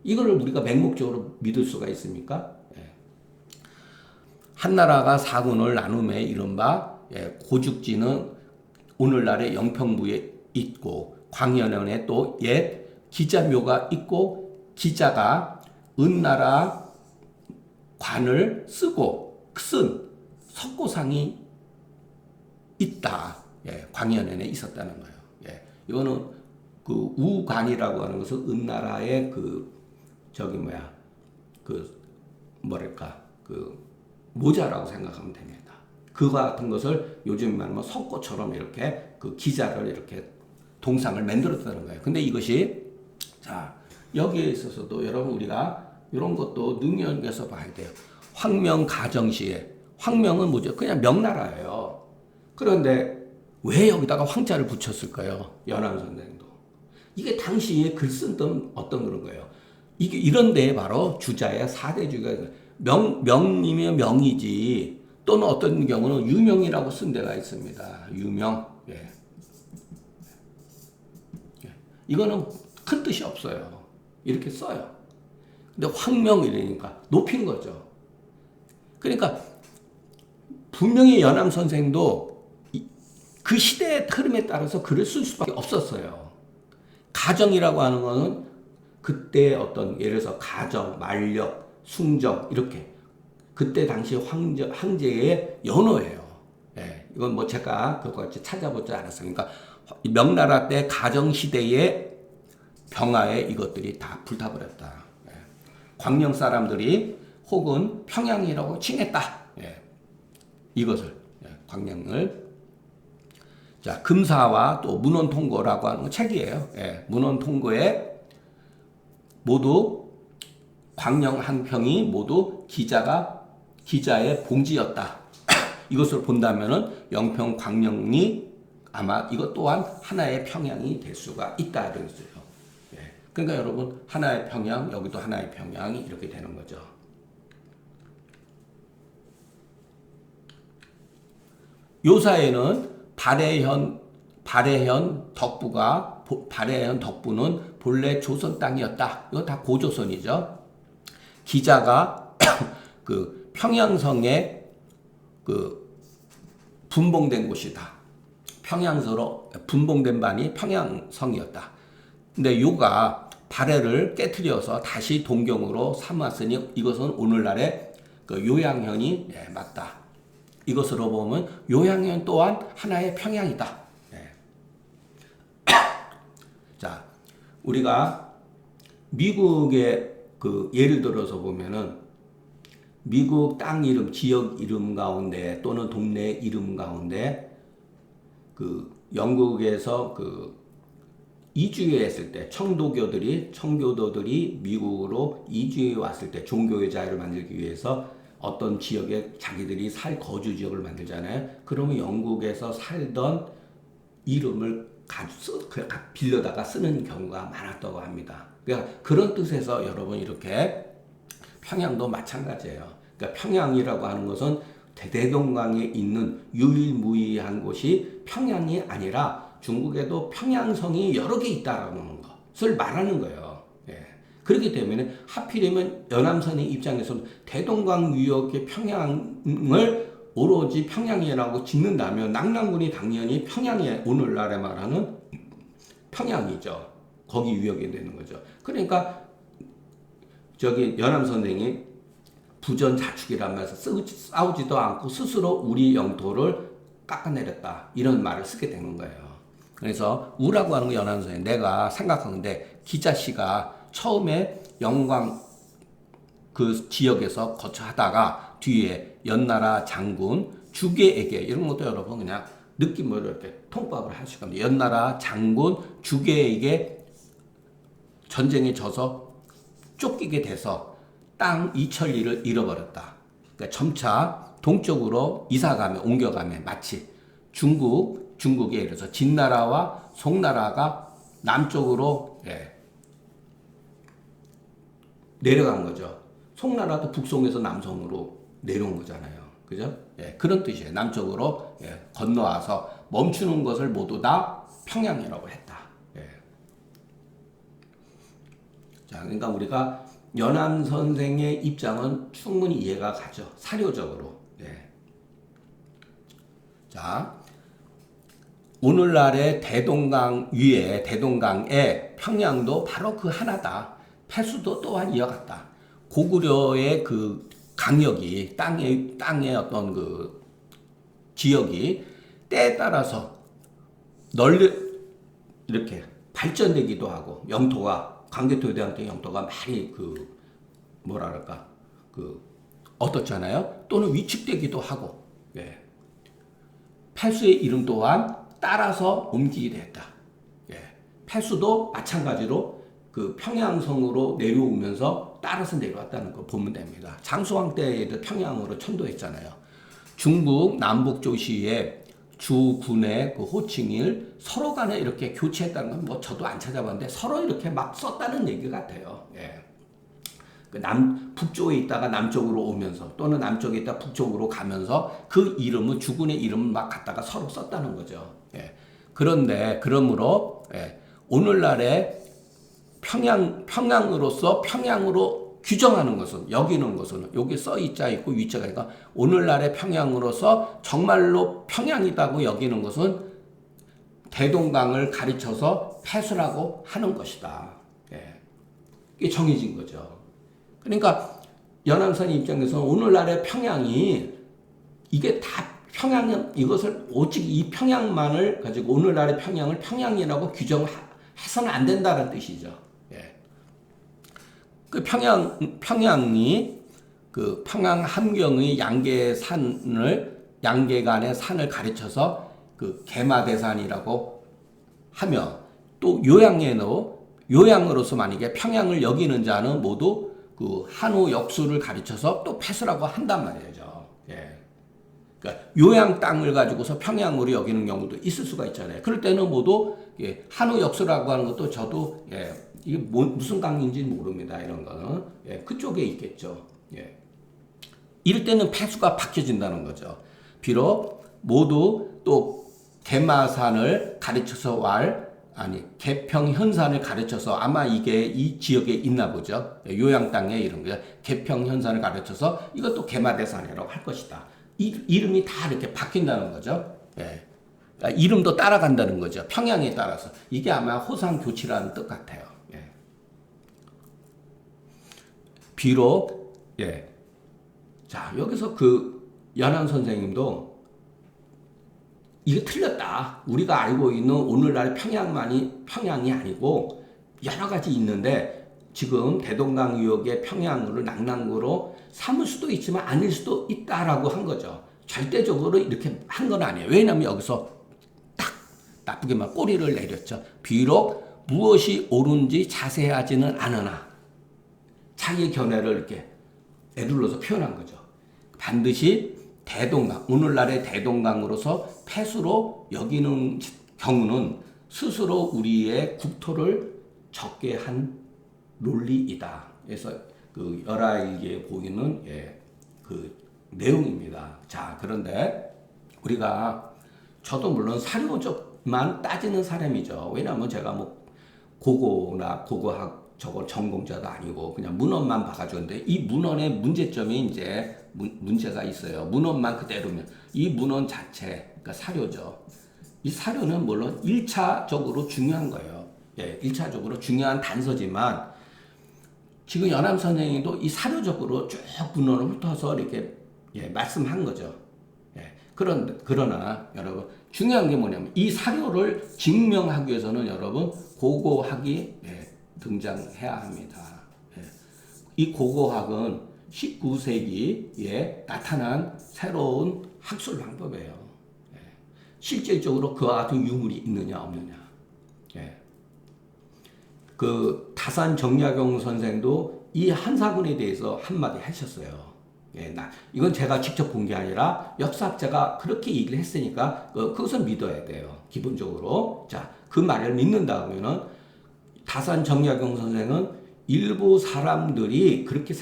이걸 우리가 맹목적으로 믿을 수가 있습니까? 한나라가 사군을 나눔에 이른바 고죽지는 오늘날의 영평부에 있고 광연원에 또 옛 기자묘가 있고 기자가 은나라 관을 쓰고 쓴 석고상이 있다. 광연원에 있었다는 거예요. 이거는 그 우관이라고 하는 것은 은나라의 모자라고 생각하면 됩니다. 그와 같은 것을 요즘 말하면 석고처럼 이렇게 그 기자를 이렇게 동상을 만들었다는 거예요. 근데 이것이 여기에 있어서도 여러분 우리가 이런 것도 능력에서 봐야 돼요. 황명 가정시에 황명은 뭐죠? 그냥 명나라예요. 그런데 왜 여기다가 황자를 붙였을까요? 연암 선생도. 이게 당시에 글 쓰던 어떤 그런 거예요. 이게 이런 데에 바로 주자의 4대 주가 명이면 명이지 또는 어떤 경우는 유명이라고 쓴 데가 있습니다. 유명. 이거는 큰 뜻이 없어요. 이렇게 써요. 근데 황명 이러니까 높인 거죠. 그러니까 분명히 연암 선생도 그 시대의 흐름에 따라서 글을 쓸 수밖에 없었어요. 가정이라고 하는 거는 그때 어떤 예를 들어서 가정, 만력, 숭정 이렇게 그때 당시 황제의 연호예요. 이건 뭐 제가 그것까지 찾아보지 않았어요. 그러니까 명나라 때 가정 시대의 병화에 이것들이 다 불타버렸다. 광명 사람들이 혹은 평양이라고 칭했다. 예. 이것을 광명을 자 금사와 또 문헌통고라고 하는 책이에요. 예. 문헌통고에 모두 광명 한 평이 모두 기자의 봉지였다. 이것을 본다면은 영평 광명이 아마 이것 또한 하나의 평양이 될 수가 있다 그랬어요. 예. 그러니까 여러분 하나의 평양 여기도 하나의 평양이 이렇게 되는 거죠. 요사에는 발해현 덕부는 본래 조선 땅이었다. 이거 다 고조선이죠. 기자가 그 평양성에 그 분봉된 곳이다. 평양서로 분봉된 반이 평양성이었다. 근데 요가 발해를 깨트려서 다시 동경으로 삼았으니 이것은 오늘날의 그 요양현이 맞다. 이것으로 보면 요양현 또한 하나의 평양이다. 자, 우리가 미국의 그 예를 들어서 보면은 미국 땅 이름, 지역 이름 가운데 또는 동네 이름 가운데 그 영국에서 그 이주했을 때 청교도들이 미국으로 이주해 왔을 때 종교의 자유를 만들기 위해서 어떤 지역에 자기들이 거주 지역을 만들잖아요. 그러면 영국에서 살던 이름을 빌려다가 쓰는 경우가 많았다고 합니다. 그러니까 그런 뜻에서 여러분 이렇게 평양도 마찬가지예요. 그러니까 평양이라고 하는 것은 대동강에 있는 유일무이한 곳이 평양이 아니라 중국에도 평양성이 여러 개 있다라는 것을 말하는 거예요. 예. 그렇기 때문에 하필이면 연암선의 입장에서는 대동강 유역의 평양을 오로지 평양이라고 짓는다면 낙랑군이 당연히 평양에 오늘날에 말하는 평양이죠. 거기 유역이 되는 거죠. 그러니까 저기 연암선생이 부전자축이라면서 싸우지도 않고 스스로 우리 영토를 깎아내렸다. 이런 말을 쓰게 되는 거예요. 그래서 우라고 하는 거 연암선생 내가 생각하는데 기자씨가 처음에 영광 그 지역에서 거처하다가 뒤에 연나라 장군 주계에게 이런 것도 여러분 그냥 느낌으로 이렇게 통밥을 할 수가 있습니다. 연나라 장군 주계에게 전쟁에 져서 쫓기게 돼서 땅 이천리를 잃어버렸다. 그러니까 점차 동쪽으로 옮겨가면 마치 중국에 예를 들어서 진나라와 송나라가 남쪽으로 내려간 거죠. 송나라도 북송에서 남송으로 내려온 거잖아요. 그죠? 그런 뜻이에요. 남쪽으로 건너와서 멈추는 것을 모두 다 평양이라고 했다. 자, 그러니까 우리가 연암 선생의 입장은 충분히 이해가 가죠. 사료적으로. 자, 오늘날의 대동강의 평양도 바로 그 하나다. 폐수도 또한 이어갔다. 고구려의 그 강역이 땅의 어떤 그 지역이 때에 따라서 이렇게 발전되기도 하고 영토가 광개토대왕때 영토가 많이 어떻잖아요. 또는 위축되기도 하고 폐수의 이름 또한 따라서 옮기게 됐다. 폐수도 마찬가지로 그 평양성으로 내려오면서 따라서 내려왔다는 걸 보면 됩니다. 장수왕 때에도 평양으로 천도했잖아요. 중국 남북조시의 주군의 그 호칭을 서로 간에 이렇게 교체했다는 건 뭐 저도 안 찾아봤는데 서로 이렇게 막 썼다는 얘기 같아요. 그 북쪽에 있다가 남쪽으로 오면서 또는 남쪽에 있다가 북쪽으로 가면서 그 이름을 주군의 이름을 막 갖다가 서로 썼다는 거죠. 그러므로 오늘날의 평양으로서 평양으로 규정하는 것은 여기는 것은 여기 써 있고 위자가 있고 오늘날의 평양으로서 정말로 평양이다고 여기는 것은 대동강을 가르쳐서 폐수라고 하는 것이다. 이게 정해진 거죠. 그러니까 연암선 입장에서는 오늘날의 평양이 이게 다 이것을 오직 이 평양만을 가지고 오늘날의 평양을 평양이라고 규정해서는 안 된다는 뜻이죠. 그 평양이 그 평양 함경의 양계간의 산을 가르쳐서 그 개마대산이라고 하며 또 요양으로서 만약에 평양을 여기는 자는 모두 그 한우 역수를 가르쳐서 또 패수라고 한단 말이죠. 예. 그러니까 요양 땅을 가지고서 평양으로 여기는 경우도 있을 수가 있잖아요. 그럴 때는 모두 예, 한우 역수라고 하는 것도 저도 예, 이게 무슨 강인지는 모릅니다. 이런 거는 예, 그쪽에 있겠죠. 예. 이럴 때는 패수가 바뀌어진다는 거죠. 비록 모두 또 개마산을 가르쳐서 개평현산을 가르쳐서 아마 이게 이 지역에 있나 보죠. 요양 땅에 이런 거 개평현산을 가르쳐서 이것도 개마대산이라고 할 것이다. 이름이 다 이렇게 바뀐다는 거죠. 예. 그러니까 이름도 따라간다는 거죠. 평양에 따라서 이게 아마 호상교치라는 뜻 같아요. 예. 비록 예. 자 여기서 그 연한 선생님도 이게 틀렸다. 우리가 알고 있는 오늘날 평양이 아니고 여러 가지 있는데 지금 대동강 유역의 평양을 낙랑구로 삼을 수도 있지만 아닐 수도 있다라고 한 거죠. 절대적으로 이렇게 한 건 아니에요. 왜냐하면 여기서 딱 나쁘게 말 꼬리를 내렸죠. 비록 무엇이 옳은지 자세하지는 않으나 자기 견해를 이렇게 에둘러서 표현한 거죠. 반드시 대동강, 오늘날의 대동강으로서 폐수로 여기는 경우는 스스로 우리의 국토를 적게 한 논리이다. 그래서 그 열하일기에 보이는 예, 그 내용입니다. 자, 그런데 우리가 저도 물론 사료적만 따지는 사람이죠. 왜냐하면 제가 뭐 고고나 고고학 저거 전공자도 아니고 그냥 문헌만 봐가지고 근데 이 문헌의 문제점이 이제 문제가 있어요. 문헌만 그대로면 이 문헌 자체 그러니까 사료죠. 이 사료는 물론 1차적으로 중요한 거예요. 예, 1차적으로 중요한 단서지만 지금 연암 선생님도 이 사료적으로 쭉 문헌을 훑어서 이렇게 예, 말씀한 거죠. 예, 그러나 여러분 중요한 게 뭐냐면 이 사료를 증명하기 위해서는 여러분 고고학이 예, 등장해야 합니다. 예. 이 고고학은 19세기에 나타난 새로운 학술 방법이에요. 예. 실질적으로 그와 같은 유물이 있느냐 없느냐. 예. 그 다산 정약용 선생도 이 한사군에 대해서 한마디 하셨어요. 예, 이건 제가 직접 본 게 아니라 역사학자가 그렇게 얘기를 했으니까 그것은 믿어야 돼요. 기본적으로. 자, 그 말을 믿는다 그러면은 다산 정약용 선생은 일부 사람들이 그렇게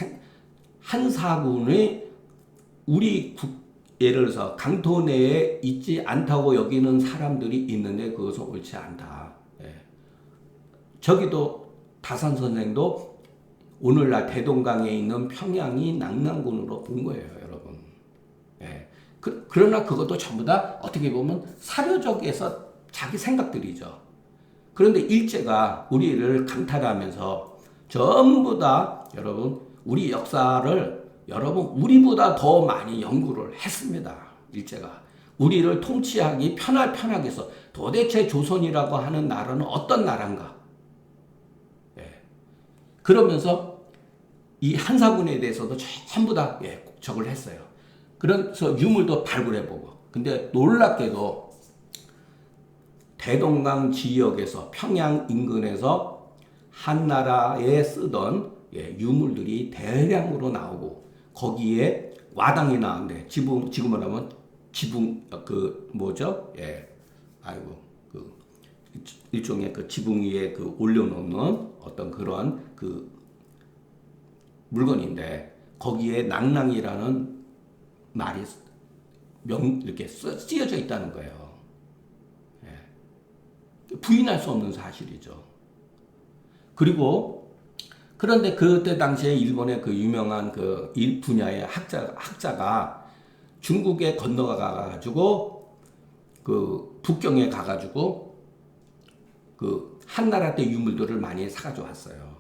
한사군의 예를 들어서 강토 내에 있지 않다고 여기는 사람들이 있는데 그것은 옳지 않다. 예. 저기도 다산 선생도 오늘날 대동강에 있는 평양이 낙랑군으로 본 거예요, 여러분. 예. 그러나 그것도 전부 다 어떻게 보면 사료적에서 자기 생각들이죠. 그런데 일제가 우리를 강탈하면서 전부 다 여러분 우리 역사를 여러분 우리보다 더 많이 연구를 했습니다. 일제가 우리를 통치하기 편하게 해서 도대체 조선이라고 하는 나라는 어떤 나라인가? 예. 그러면서 이 한사군에 대해서도 전부 다 예, 적을 했어요. 그래서 유물도 발굴해보고. 근데 놀랍게도 대동강 지역에서 평양 인근에서 한나라에 쓰던 예, 유물들이 대량으로 나오고 거기에 와당이 나왔는데 지금으로 하면 지붕 그 뭐죠? 예, 아이고 그 일종의 그 지붕 위에 그 올려놓는 어떤 그런 그 물건인데 거기에 낭랑이라는 말이 이렇게 쓰여져 있다는 거예요. 부인할 수 없는 사실이죠. 그리고 그런데 그때 당시에 일본의 그 유명한 그 일 분야의 학자가 중국에 건너가 가지고 그 북경에 가 가지고 그 한나라 때 유물들을 많이 사가지고 왔어요.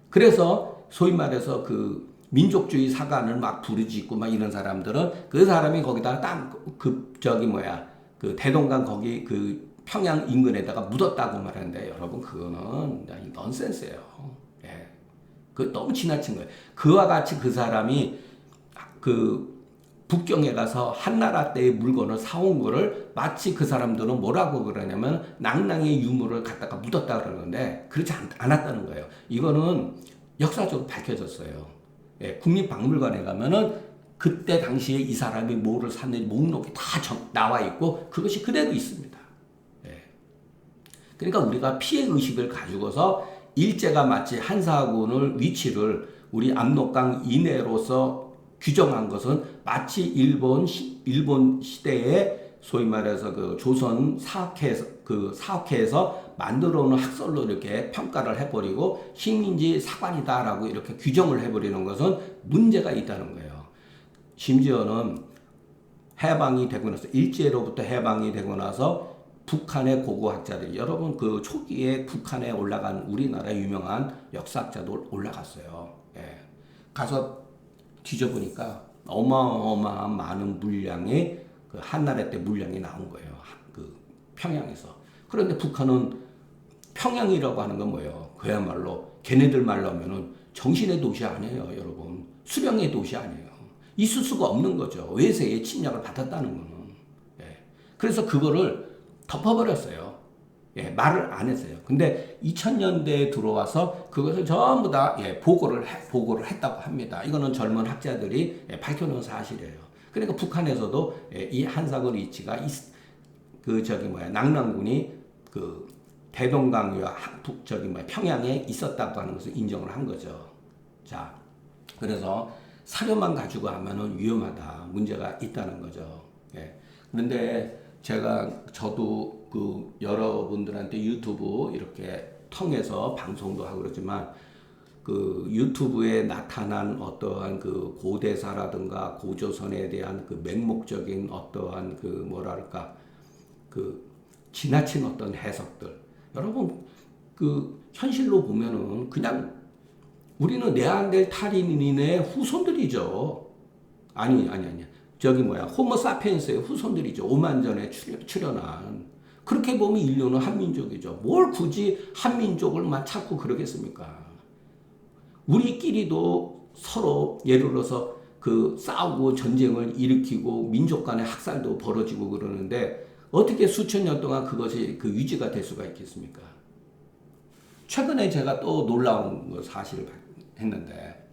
그래서 소위 말해서 그 민족주의 사관을 막 부르짖고 막 이런 사람들은 그 사람이 거기다가 그 대동강 거기 그 평양 인근에다가 묻었다고 말하는데 여러분 그거는 넌센스예요. 예. 그 너무 지나친 거예요. 그와 같이 그 사람이 그 북경에 가서 한나라 때의 물건을 사온 거를 마치 그 사람들은 뭐라고 그러냐면 낭낭의 유물을 갖다가 묻었다 그러는데 그렇지 않았다는 거예요. 이거는 역사적으로 밝혀졌어요. 예, 국립박물관에 가면은 그때 당시에 이 사람이 뭐를 샀는지 목록이 다 나와 있고 그것이 그대로 있습니다. 예. 그러니까 우리가 피해 의식을 가지고서 일제가 마치 한사군을 위치를 우리 압록강 이내로서 규정한 것은 마치 일본 시대에 소위 말해서 그 조선 사학회에서 만들어 놓은 학설로 이렇게 평가를 해버리고 식민지 사관이다라고 이렇게 규정을 해버리는 것은 문제가 있다는 거예요. 심지어는 해방이 되고 나서 일제로부터 해방이 되고 나서 북한의 고고학자들이 여러분 그 초기에 북한에 올라간 우리나라 유명한 역사학자도 올라갔어요. 예. 가서 뒤져보니까 어마어마한 많은 물량의 그 한나라 때 물량이 나온 거예요. 그 평양에서. 그런데 북한은 평양이라고 하는 건 뭐예요? 그야말로 걔네들 말로 하면은 정신의 도시 아니에요, 여러분. 수령의 도시 아니에요. 있을 수가 없는 거죠. 외세의 침략을 받았다는 거는. 예. 그래서 그거를 덮어버렸어요. 예, 말을 안 했어요. 근데 2000년대에 들어와서 그것을 전부 다 보고를 했다고 합니다. 이거는 젊은 학자들이 밝혀놓은 사실이에요. 그러니까 북한에서도 이 한사군 위치가 낭랑군이 그 대동강과 평양에 있었다고 하는 것을 인정을 한 거죠. 자, 그래서 사료만 가지고 하면은 위험하다, 문제가 있다는 거죠. 예. 그런데 저도 그 여러분들한테 유튜브 이렇게 통해서 방송도 하고 그러지만 그 유튜브에 나타난 어떠한 그 고대사라든가 고조선에 대한 그 맹목적인 어떠한 그 뭐랄까 그 지나친 어떤 해석들 여러분 그 현실로 보면은 그냥 우리는 네안데르탈인의 후손들이죠. 아니. 호모사피엔스의 후손들이죠. 5만 전에 출현한. 그렇게 보면 인류는 한민족이죠. 뭘 굳이 한민족을만 찾고 그러겠습니까? 우리끼리도 서로 예를 들어서 그 싸우고 전쟁을 일으키고 민족 간의 학살도 벌어지고 그러는데 어떻게 수천 년 동안 그것이 그 유지가 될 수가 있겠습니까? 최근에 제가 또 놀라운 거 사실을 했는데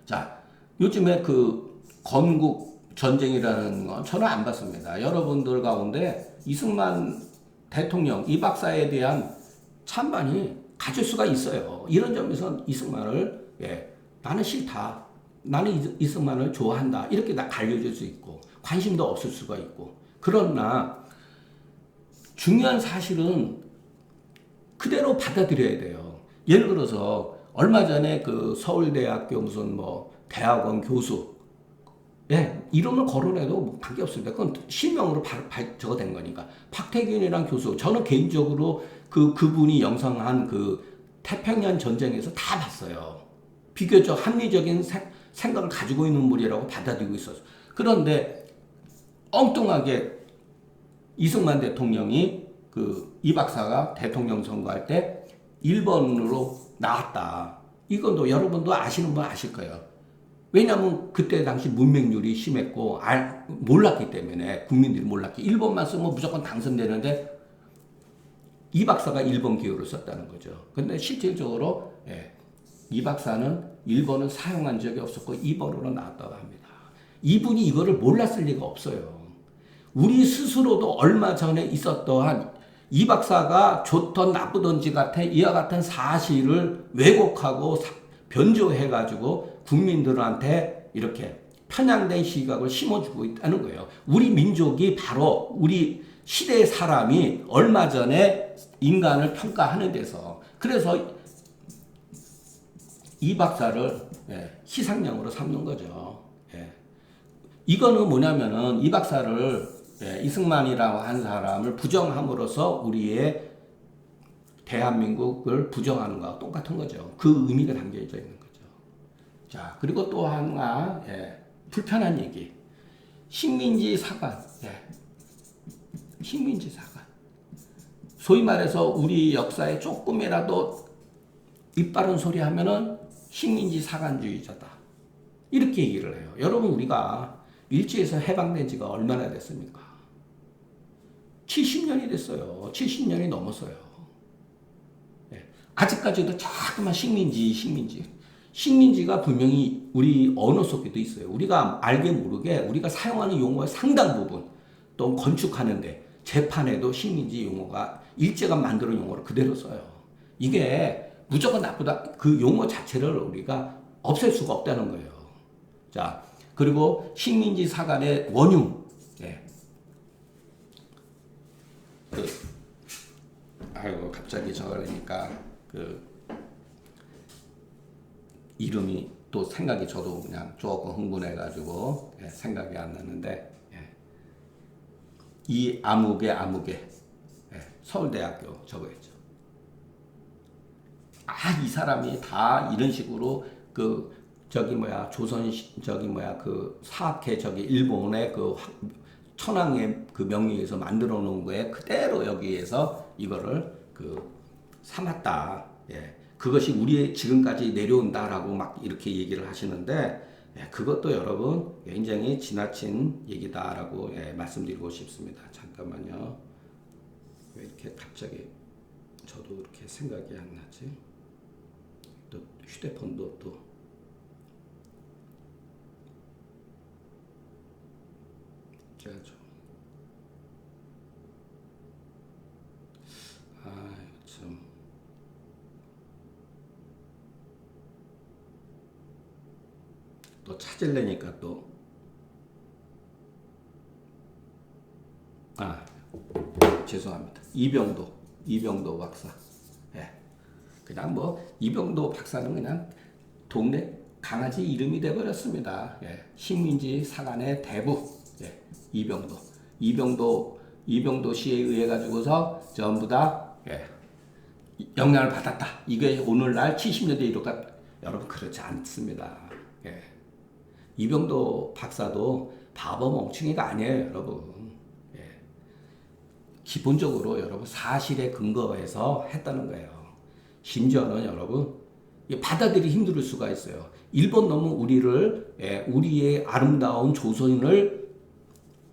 자, 요즘에 그 건국 전쟁이라는 건 저는 안 봤습니다. 여러분들 가운데 이승만 대통령, 이 박사에 대한 찬반이 가질 수가 있어요. 이런 점에서 이승만을 나는 싫다. 나는 이승만을 좋아한다. 이렇게 다 갈려질 수 있고 관심도 없을 수가 있고 그러나 중요한 사실은 그대로 받아들여야 돼요. 예를 들어서 얼마 전에 그 서울대학교 무슨 뭐 대학원 교수 이름을 거론해도 뭐 관계없습니다. 그건 실명으로 적어된 거니까. 박태균이란 교수, 저는 개인적으로 그분이 영상한 그 태평양 전쟁에서 다 봤어요. 비교적 합리적인 생각을 가지고 있는 분이라고 받아들이고 있었어요. 그런데 엉뚱하게 이승만 대통령이 이 박사가 대통령 선거할 때 1번으로 나왔다. 이건 여러분도 아시는 분 아실 거예요. 왜냐하면 그때 당시 문맹률이 심했고 몰랐기 때문에 국민들이 몰랐기 1번만 쓰면 무조건 당선되는데 이 박사가 1번 기호를 썼다는 거죠. 근데 실질적으로 이 박사는 1번을 사용한 적이 없었고 2번으로 나왔다고 합니다. 이분이 이거를 몰랐을 리가 없어요. 우리 스스로도 얼마 전에 있었던 이 박사가 좋던 나쁘던지 같은 이와 같은 사실을 왜곡하고 변조해가지고 국민들한테 이렇게 편향된 시각을 심어주고 있다는 거예요. 우리 민족이 바로 우리 시대의 사람이 얼마 전에 인간을 평가하는 데서 그래서 이 박사를 희생양으로 삼는 거죠. 이거는 뭐냐면은 이 박사를 이승만이라고 한 사람을 부정함으로써 우리의 대한민국을 부정하는 거와 똑같은 거죠. 그 의미가 담겨져 있는 거죠. 자, 그리고 또 하나 불편한 얘기. 식민지 사관. 식민지 사관. 소위 말해서 우리 역사에 조금이라도 입 바른 소리 하면은 식민지 사관주의자다. 이렇게 얘기를 해요. 여러분 우리가 일제에서 해방된 지가 얼마나 됐습니까? 70년이 됐어요. 70년이 넘었어요. 예. 아직까지도 자꾸만 식민지가 분명히 우리 언어 속에도 있어요. 우리가 알게 모르게 우리가 사용하는 용어의 상당 부분 또 건축하는데 재판에도 식민지 용어가 일제가 만드는 용어를 그대로 써요. 이게 무조건 나쁘다. 그 용어 자체를 우리가 없앨 수가 없다는 거예요. 자, 그리고 식민지 사관의 원흉. 예. 아이고 갑자기 저러니까 이름이 또 생각이 저도 그냥 조금 흥분해가지고 생각이 안 나는데 이 아무개 서울대학교 저거였죠. 이 사람이 다 이런 식으로 조선 사학회 일본의 천황의 명의에서 만들어 놓은 거에 그대로 여기에서 이거를 삼았다. 그것이 우리의 지금까지 내려온다라고 막 이렇게 얘기를 하시는데 그것도 여러분 굉장히 지나친 얘기다라고 말씀드리고 싶습니다. 잠깐만요. 왜 이렇게 갑자기 저도 이렇게 생각이 안 나지? 또 휴대폰도 또 제가 참. 또 찾으려니까 죄송합니다. 이병도 박사. 그냥 이병도 박사는 그냥 동네 강아지 이름이 돼버렸습니다. 식민지 사관의 대부. 이병도 씨에 의해 가지고서 전부 다 영향을 받았다. 이게 오늘날 70년대 이렇게 여러분 그렇지 않습니다. 이병도 박사도 바보 멍충이가 아니에요, 여러분. 기본적으로 여러분 사실에 근거해서 했다는 거예요. 심지어는 여러분 받아들이기 힘들 수가 있어요. 일본 놈은 우리의 아름다운 조선을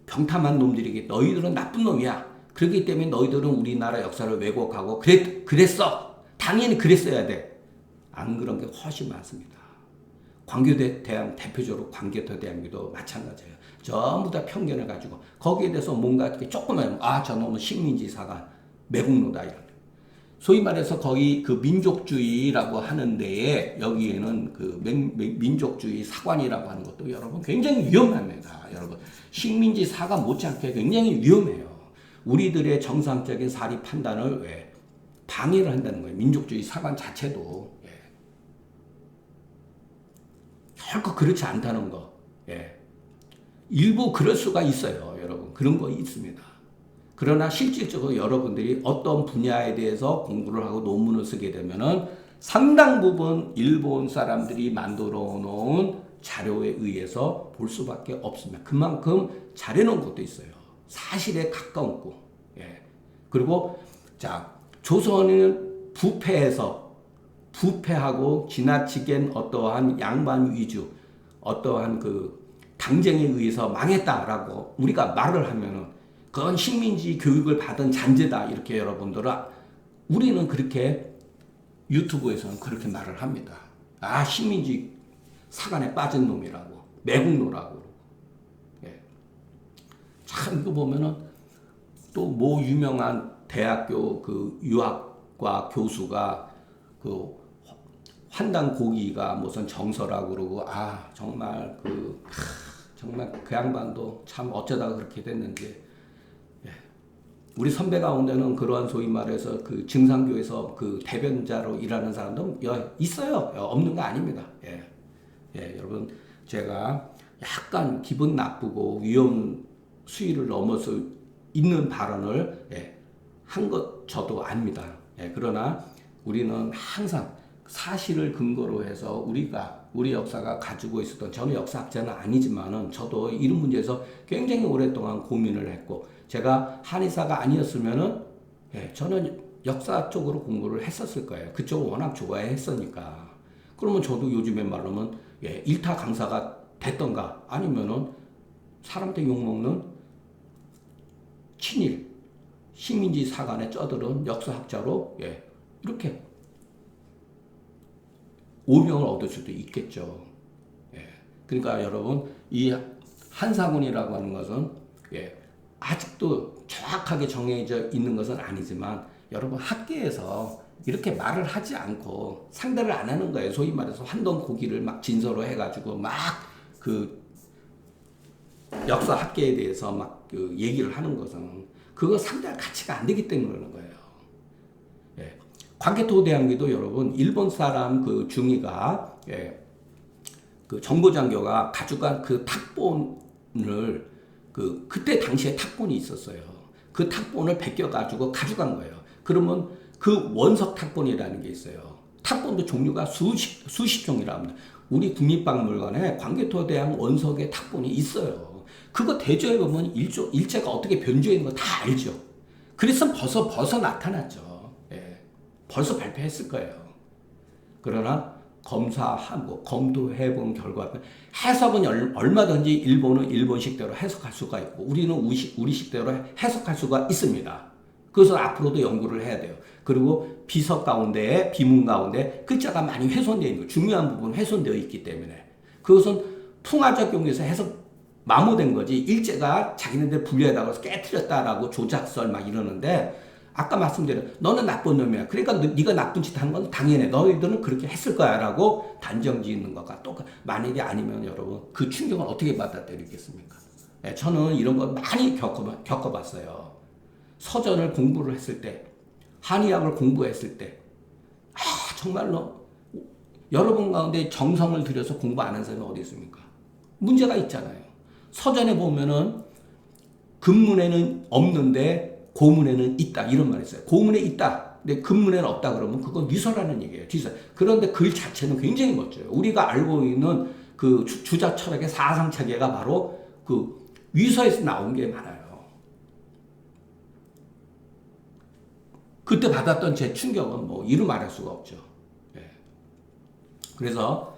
병탐한 놈들이기 너희들은 나쁜 놈이야. 그렇기 때문에 너희들은 우리나라 역사를 왜곡하고 그랬어. 당연히 그랬어야 돼. 안 그런 게 훨씬 많습니다. 대표적으로 광교대 대학교도 마찬가지예요. 전부 다 편견을 가지고 거기에 대해서 뭔가 조금만 저놈은 식민지 사관 매국노다 이런. 소위 말해서 거의 민족주의라고 하는 데에 여기에는 민족주의 사관이라고 하는 것도 여러분 굉장히 위험합니다. 여러분 식민지 사관 못지않게 굉장히 위험해요. 우리들의 정상적인 사리 판단을 방해를 한다는 거예요. 민족주의 사관 자체도 결코 그렇지 않다는 거. 일부 그럴 수가 있어요. 여러분 그런 거 있습니다. 그러나 실질적으로 여러분들이 어떤 분야에 대해서 공부를 하고 논문을 쓰게 되면은 상당 부분 일본 사람들이 만들어 놓은 자료에 의해서 볼 수밖에 없습니다. 그만큼 잘해놓은 것도 있어요. 사실에 가까운 거. 그리고 조선은 부패하고 지나치게 어떠한 양반 위주, 어떠한 당쟁에 의해서 망했다라고 우리가 말을 하면은 그건 식민지 교육을 받은 잔재다 이렇게 여러분들은 우리는 그렇게 유튜브에서는 그렇게 말을 합니다. 식민지 사관에 빠진 놈이라고 매국노라고. 참 이거 보면은 또 유명한 대학교 유학과 교수가 환단 고기가 무슨 정서라고 그러고 정말 정말 그 양반도 참 어쩌다가 그렇게 됐는지. 우리 선배 가운데는 그러한 소위 말해서 증산교에서 대변자로 일하는 사람도 있어요. 없는 거 아닙니다. 여러분 제가 약간 기분 나쁘고 위험 수위를 넘어서 있는 발언을 한 것 저도 압니다. 그러나 우리는 항상 사실을 근거로 해서 우리 역사가 가지고 있었던, 저는 역사학자는 아니지만은 저도 이런 문제에서 굉장히 오랫동안 고민을 했고, 제가 한의사가 아니었으면은 저는 역사 쪽으로 공부를 했었을 거예요. 그쪽을 워낙 좋아했으니까. 그러면 저도 요즘에 말하면 일타 강사가 됐던가 아니면은 사람들 욕먹는 친일 식민지 사관에 쩌들은 역사학자로 이렇게 오명을 얻을 수도 있겠죠. 그러니까 여러분 이 한사군이라고 하는 것은 아직도 정확하게 정해져 있는 것은 아니지만 여러분 학계에서 이렇게 말을 하지 않고 상대를 안 하는 거예요. 소위 말해서 환동 고기를 막 진서로 해가지고 막 그 역사 학계에 대해서 막 그 얘기를 하는 것은 그거 상대할 가치가 안 되기 때문에 그러는 거예요. 광개토대왕기도 여러분 일본 사람 그 중위가 그 정보장교가 가져간 그 탁본을 그때 당시에 탁본이 있었어요. 그 탁본을 베껴가지고 가져간 거예요. 그러면 그 원석 탁본이라는 게 있어요. 탁본도 종류가 수십 종이라 합니다. 우리 국립박물관에 광개토대왕 원석의 탁본이 있어요. 그거 대조해 보면 일제가 어떻게 변주해 있는 거 다 알죠. 그래서 벌써 나타났죠. 벌써 발표했을 거예요. 그러나 검사하고 검토해본 결과 해석은 얼마든지 일본은 일본식대로 해석할 수가 있고 우리는 우리식대로 해석할 수가 있습니다. 그것을 앞으로도 연구를 해야 돼요. 그리고 비석 가운데에 비문 가운데 글자가 많이 훼손되어 있는 거 중요한 부분 훼손되어 있기 때문에 그것은 통화적 경우에서 해석 마모된 거지 일제가 자기네들 분리하다고 해서 깨트렸다라고 조작설 막 이러는데 아까 말씀드린 너는 나쁜 놈이야. 그러니까 네가 나쁜 짓 하는 건 당연해. 너희들은 그렇게 했을 거야 라고 단정 짓는 것과 똑같 만약에 아니면 여러분 그 충격을 어떻게 받아들이겠습니까? 저는 이런 거 많이 겪어봤어요. 서전을 공부를 했을 때 한의학을 공부했을 때 정말로 여러분 가운데 정성을 들여서 공부 안 한 사람이 어디 있습니까? 문제가 있잖아요. 서전에 보면은 근문에는 없는데 고문에는 있다 이런 말이 있어요. 고문에 있다. 근데 근문에는 없다 그러면 그건 위서라는 얘기예요. 뒤서. 그런데 글 자체는 굉장히 멋져요. 우리가 알고 있는 그 주자 철학의 사상 체계가 바로 그 위서에서 나온 게 많아요. 그때 받았던 제 충격은 뭐 이루 말할 수가 없죠. 그래서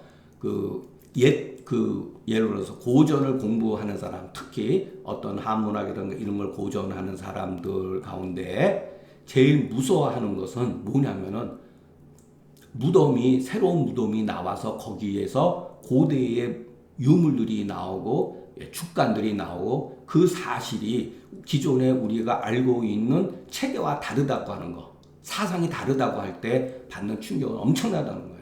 예를 들어서 고전을 공부하는 사람, 특히 어떤 한문학이라든가 이런 걸 고전하는 사람들 가운데 제일 무서워하는 것은 뭐냐면은 새로운 무덤이 나와서 거기에서 고대의 유물들이 나오고 축간들이 나오고 그 사실이 기존에 우리가 알고 있는 체계와 다르다고 하는 거, 사상이 다르다고 할 때 받는 충격은 엄청나다는 거예요.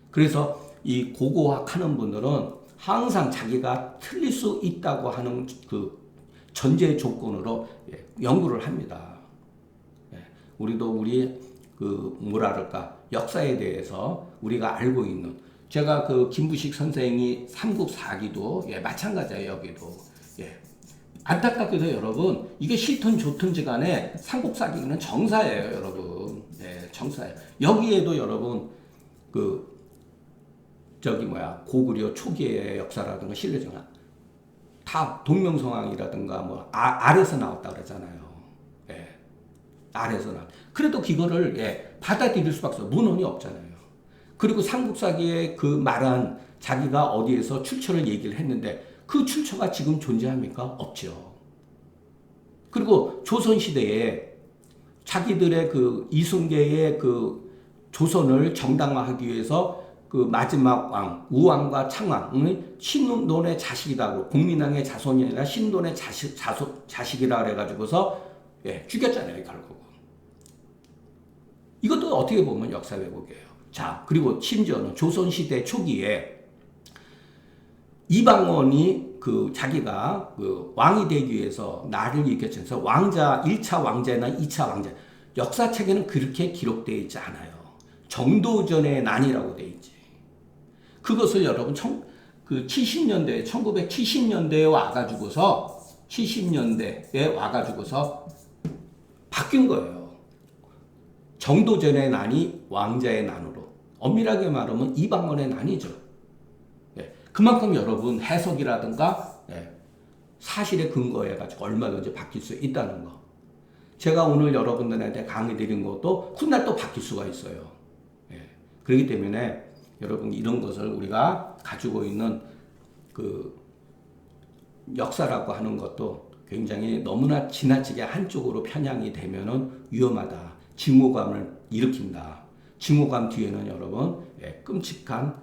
그래서 이 고고학 하는 분들은 항상 자기가 틀릴 수 있다고 하는 그 전제 조건으로 연구를 합니다. 우리도 우리 역사에 대해서 우리가 알고 있는 제가 그 김부식 선생이 삼국사기도 마찬가지예요. 여기도 안타깝게도 여러분 이게 싫든 좋든지 간에 삼국사기는 정사예요. 여러분 정사예요. 여기에도 여러분 고구려 초기의 역사라든가 실려져나 다 동명성황이라든가 뭐 아래서 나왔다 그러잖아요. 아래서 나. 그래도 그거를 받아들일 수밖에 없어요. 문헌이 없잖아요. 그리고 삼국사기에 그 말한 자기가 어디에서 출처를 얘기를 했는데 그 출처가 지금 존재합니까? 없죠. 그리고 조선시대에 자기들의 그 이순계의 그 조선을 정당화하기 위해서 그 마지막 왕, 우왕과 창왕이 신돈의 자식이라고, 국민왕의 자손이 아니라 신돈의 자식이라 그래가지고서 죽였잖아요, 결국은. 이것도 어떻게 보면 역사 왜곡이에요. 자, 그리고 심지어는 조선시대 초기에 이방원이 자기가 왕이 되기 위해서 나를 일으켰죠. 왕자, 1차 왕자나 2차 왕자. 역사책에는 그렇게 기록되어 있지 않아요. 정도전의 난이라고 되어 있지. 그것을 여러분 1970년대에 와가지고서 70년대에 와가지고서 바뀐 거예요. 정도전의 난이 왕자의 난으로. 엄밀하게 말하면 이방원의 난이죠. 그만큼 여러분 해석이라든가 사실에 근거해가지고 얼마든지 바뀔 수 있다는 거. 제가 오늘 여러분들한테 강의 드린 것도 훗날 또 바뀔 수가 있어요. 그렇기 때문에 여러분 이런 것을 우리가 가지고 있는 그 역사라고 하는 것도 굉장히 너무나 지나치게 한쪽으로 편향이 되면은 위험하다. 징후감을 일으킨다. 징후감 뒤에는 여러분 끔찍한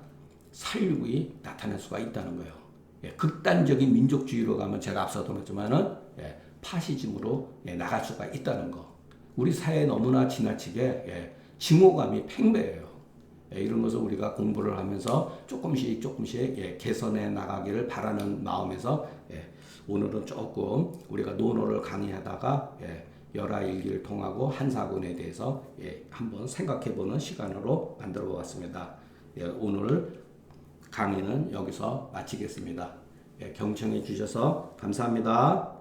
살육이 나타날 수가 있다는 거예요. 극단적인 민족주의로 가면 제가 앞서도 말했지만은 파시즘으로 나갈 수가 있다는 거. 우리 사회에 너무나 지나치게 징후감이 팽배해요. 이런 것을 우리가 공부를 하면서 조금씩 개선해 나가기를 바라는 마음에서 오늘은 조금 우리가 논어를 강의하다가 열하일기를 통하고 한사군에 대해서 한번 생각해보는 시간으로 만들어 보았습니다. 오늘 강의는 여기서 마치겠습니다. 경청해 주셔서 감사합니다.